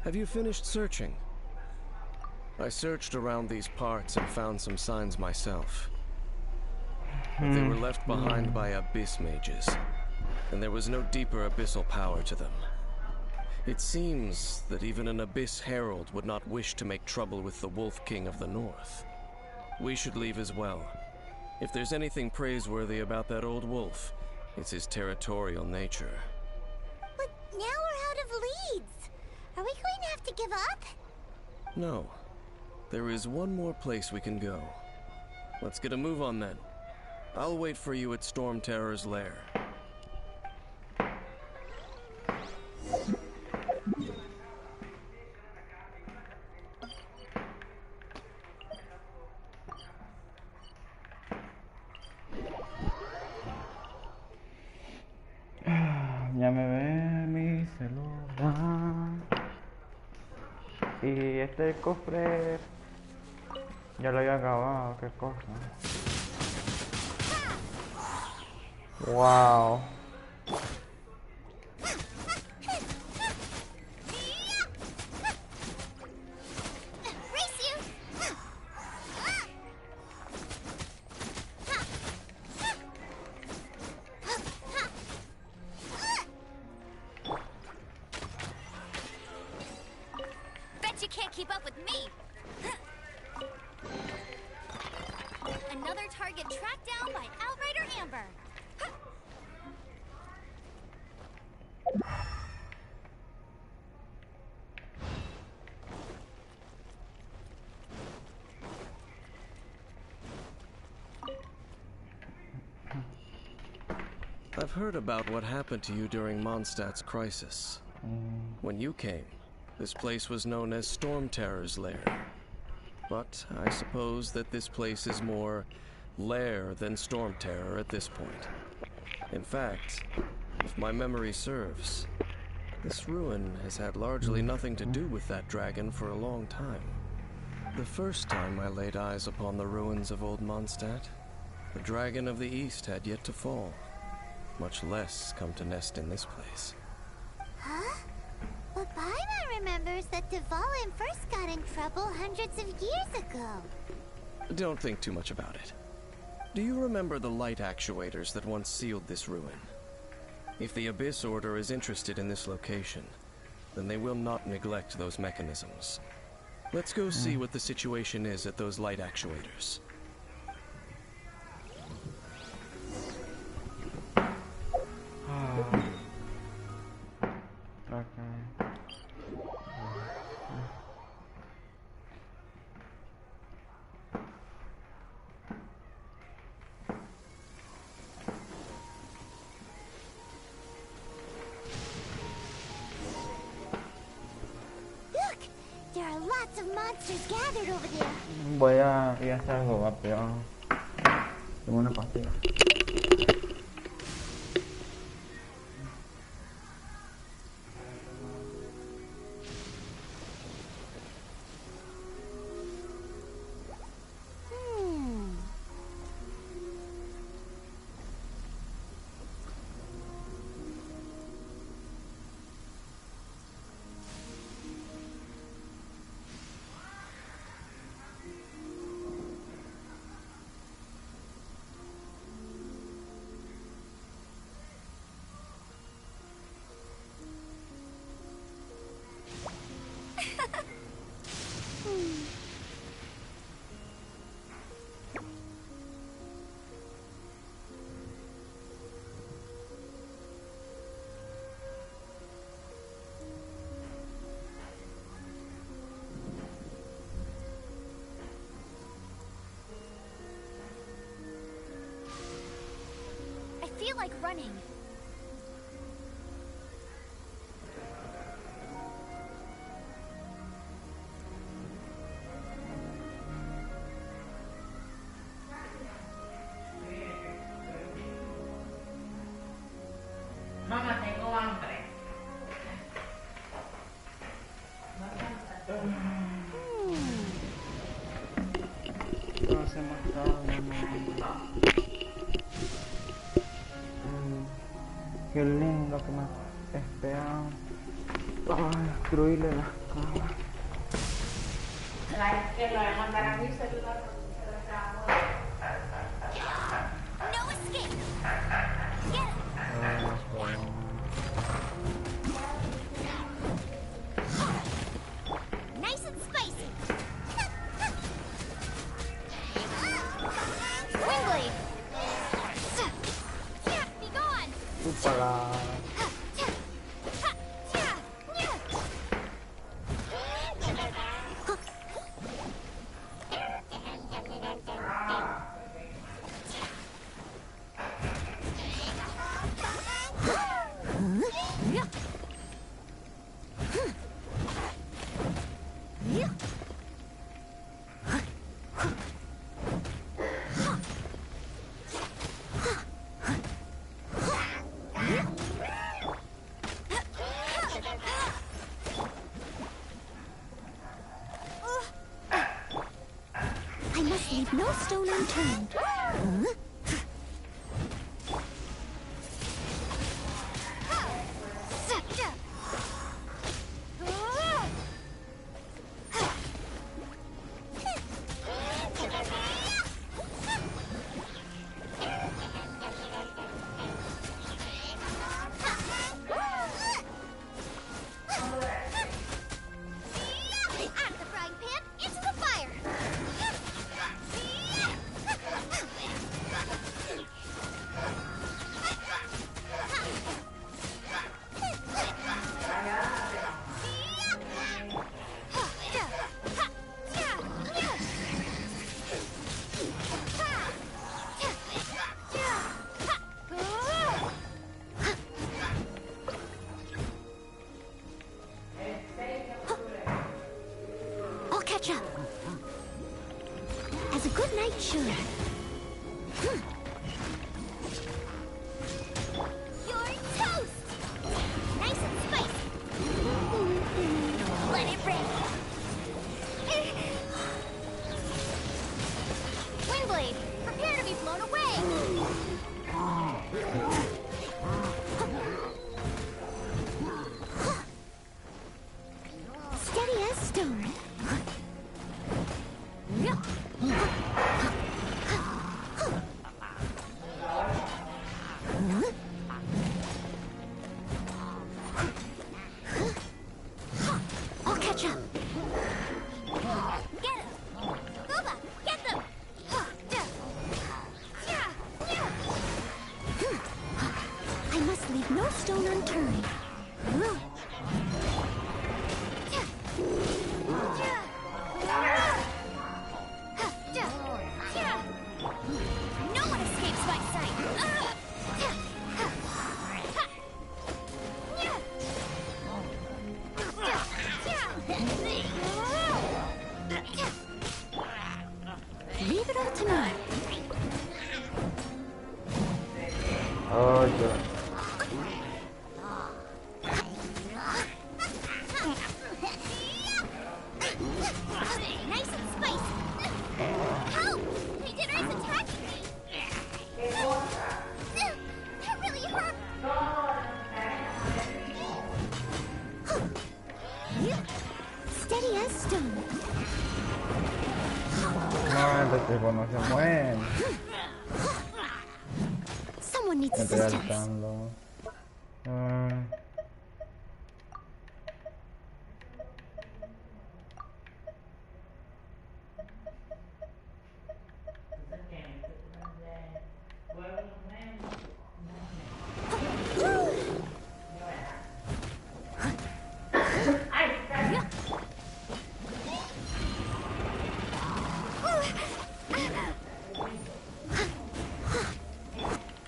Have you finished searching? I searched around these parts and found some signs myself. But they were left behind by abyss mages, and there was no deeper abyssal power to them. It seems that even an abyss herald would not wish to make trouble with the Wolf King of the North. We should leave as well. If there's anything praiseworthy about that old wolf, it's his territorial nature. But now we're out of leads. Are we going to have to give up? No. There is one more place we can go. Let's get a move on then. I'll wait for you at Storm Terror's lair. Ya me ve mi celular. Y este cofre ya lo había acabado, qué cosa. Wow. Bet you can't keep up with me. Another target tracked down by Outrider Amber. I've heard about what happened to you during Mondstadt's crisis. When you came, this place was known as Storm Terror's lair. But I suppose that this place is more lair than Storm Terror at this point. In fact, if my memory serves, this ruin has had largely nothing to do with that dragon for a long time. The first time I laid eyes upon the ruins of Old Mondstadt, the Dragon of the East had yet to fall, much less come to nest in this place. Huh? But Paimon remembers that Dvalin first got in trouble hundreds of years ago. Don't think too much about it. Do you remember the light actuators that once sealed this ruin? If the Abyss Order is interested in this location, then they will not neglect those mechanisms. Let's go see what the situation is at those light actuators. Look! There are lots of monsters gathered over there. Voy a ir a hacer algo rápido. Tengo una pastilla. like running. Mamá, tengo hambre. No hace más tarde, qué lindo que me esperan para destruirle las camas. Que lo voy a mandar a mi celular. No escape! Get him! Nice and spicy! Windblade! Be gone! Chúpala. I must leave no stone unturned. Out of the frying pan, into the fire! I'll catch up. As a good knight should. You're toast! Nice and spicy. Let it rip. Windblade, prepare to be blown away. Steady as stone. I'll catch up. Get him! Gooba, get them! I must leave no stone unturned. No one escapes my sight. Leave it up to me. Oh, yeah. Nice and spicy. Help! My dinner is attacking me. That really hurt. Steady as stone. No, este tipo no se mueve. Someone needs Me estoy assistance. alzando.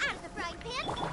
Out of the frying pan,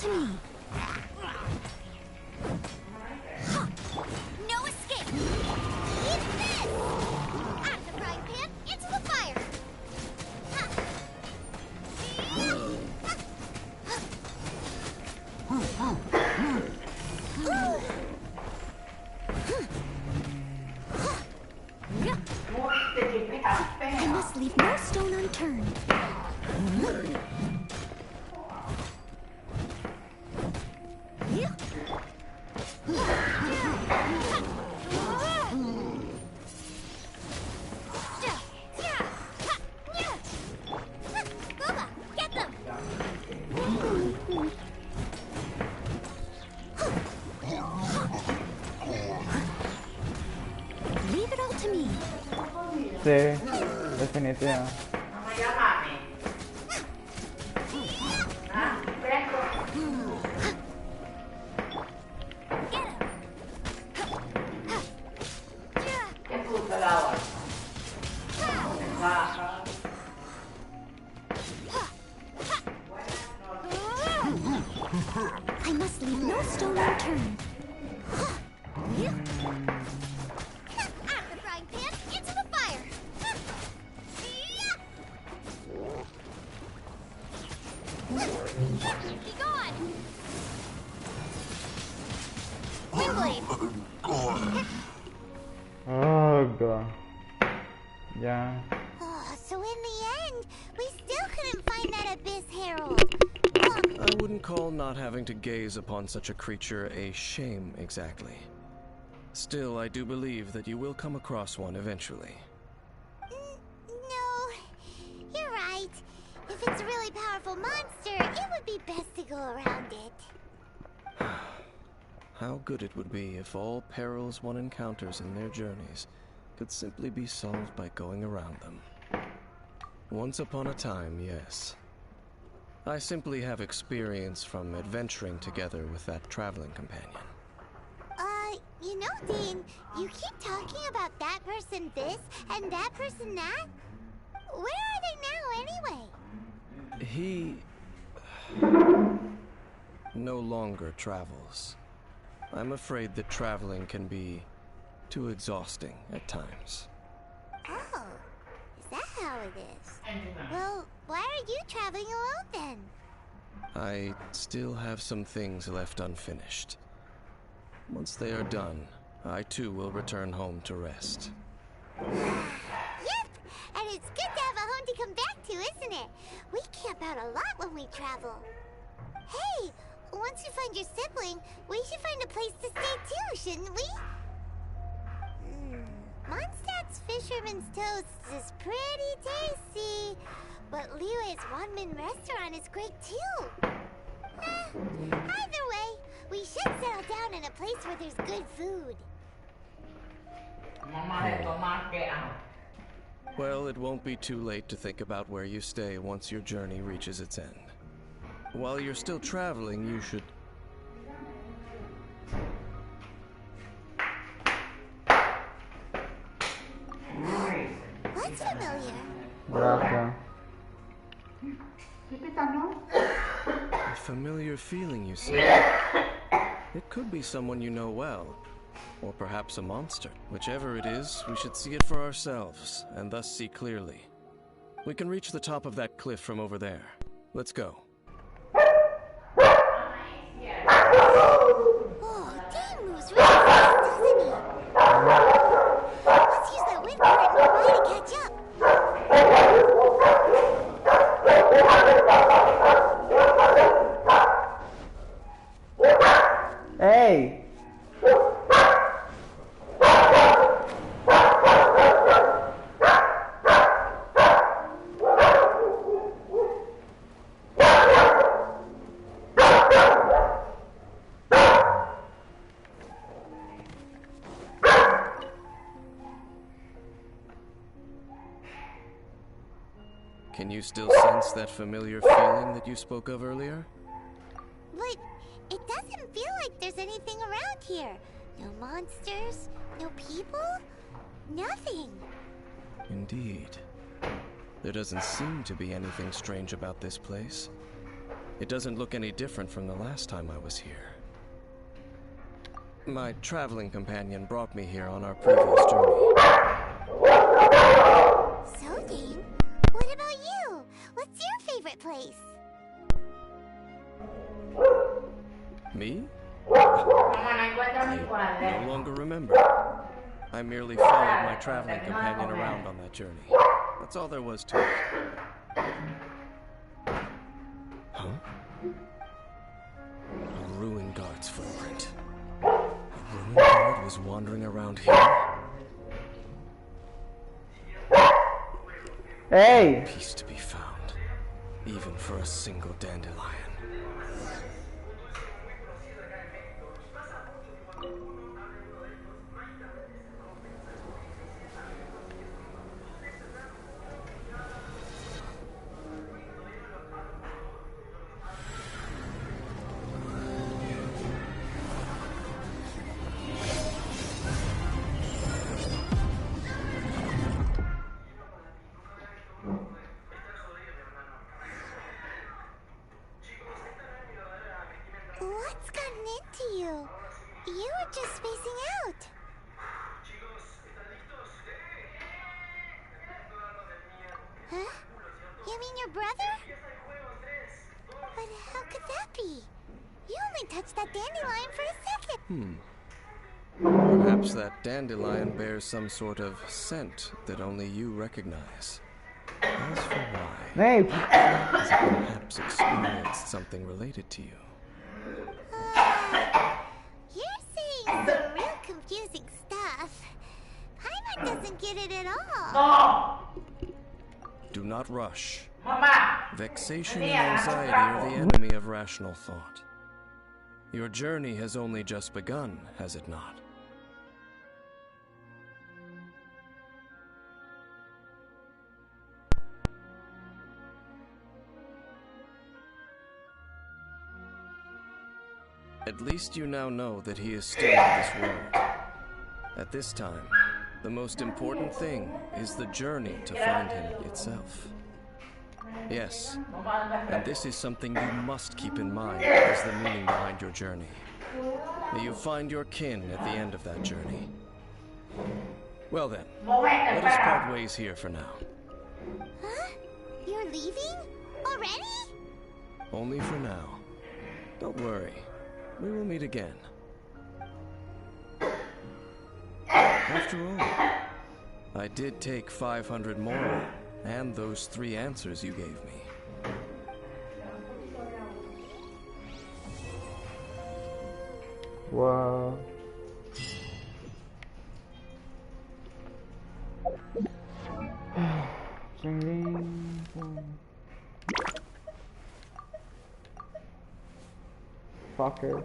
to me. No escape. Eat this! Out of the frying pan, into the fire. I must leave no stone unturned. Get them! Leave it all to me. Sí, definitivamente. I must leave no stone unturned. Out of the frying pan, into the fire. Be gone! Windblade! Oh god. Yeah. Oh, so in the end, we still couldn't find that Abyss Herald. I wouldn't call not having to gaze upon such a creature a shame exactly. Still, I do believe that you will come across one eventually. No, you're right. If it's a really powerful monster, it would be best to go around it. How good it would be if all perils one encounters in their journeys could simply be solved by going around them. Once upon a time, yes. I simply have experience from adventuring together with that traveling companion. You know, Dean, you keep talking about that person this and that person that. Where are they now, anyway? He no longer travels. I'm afraid that traveling can be too exhausting at times. Oh, is that how it is? Well, why are you traveling alone then? I still have some things left unfinished. Once they are done, I too will return home to rest. Yep, and it's good to have a home to come back to, isn't it? We camp out a lot when we travel. Hey, once you find your sibling, we should find a place to stay too, shouldn't we? Mondstadt's Fisherman's Toast is pretty tasty, but Liyue's one-man restaurant is great too. Either way, we should settle down in a place where there's good food. Well, it won't be too late to think about where you stay once your journey reaches its end. While you're still traveling, you should... What's familiar? Gracias. A familiar feeling, you see. It could be someone you know well, or perhaps a monster. Whichever it is, we should see it for ourselves, and thus see clearly. We can reach the top of that cliff from over there. Let's go. Oh, Dean moves really fast, doesn't he? Let's use that wind current nearby to catch up. Hey! Can you still sense that familiar feeling that you spoke of earlier? But it doesn't feel like there's anything around here. No monsters, no people, nothing. Indeed. There doesn't seem to be anything strange about this place. It doesn't look any different from the last time I was here. My traveling companion brought me here on our previous journey. So, Dane, what about you? What's your favorite place? Me? I no longer remember. I merely followed my traveling companion around on that journey. That's all there was to it. Huh? A ruin guard's footprint. A ruin guard was wandering around here? Hey! No peace to be found, even for a single dandelion. What's gotten into you? You were just spacing out. Huh? You mean your brother? But how could that be? You only touched that dandelion for a second. Perhaps that dandelion bears some sort of scent that only you recognize. As for why, Hey! has it perhaps experienced something related to you? You're saying some real confusing stuff. Paimon doesn't get it at all. Do not rush. Mama. Vexation and anxiety are the enemy of rational thought. Your journey has only just begun, has it not? At least you now know that he is still in this world. At this time, the most important thing is the journey to find him itself. Yes, and this is something you must keep in mind as the meaning behind your journey. May you find your kin at the end of that journey. Well then, let us part ways here for now. Huh? You're leaving? Already? Only for now. Don't worry. We will meet again. After all, I did take 500 more, and those 3 answers you gave me. Wow. Fucker.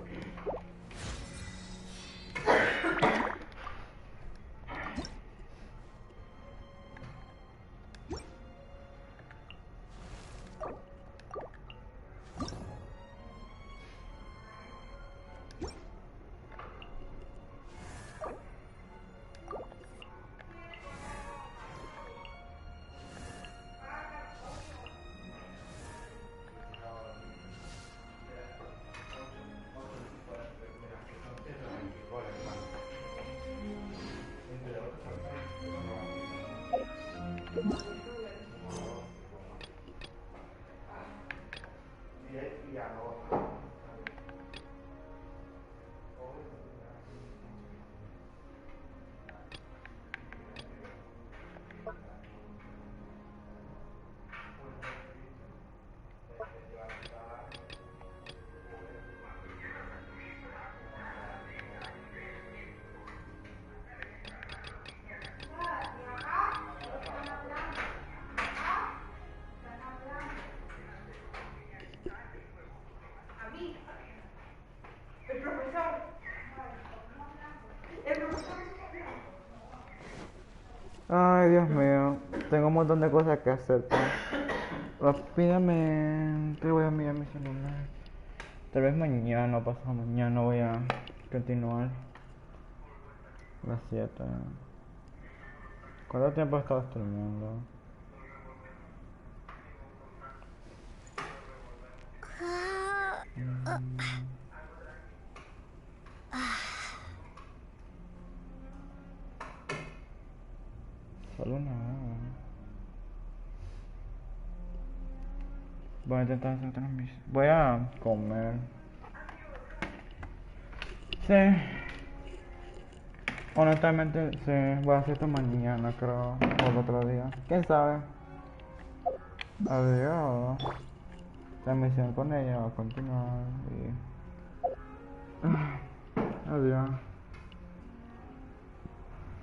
Ay, Dios mío. Tengo un montón de cosas que hacer. Rápidamente voy a mirar mi celular. Tal vez mañana o pasado mañana voy a continuar. Las 7. ¿Cuánto tiempo he estado streameando? Ah. continuar. Voy a intentar hacer transmisión. Voy a comer. Sí. Honestamente, sí. Voy a hacer esto mañana, creo. O el otro día. ¿Quién sabe? Adiós. Transmisión con ella va a continuar. Y... Adiós.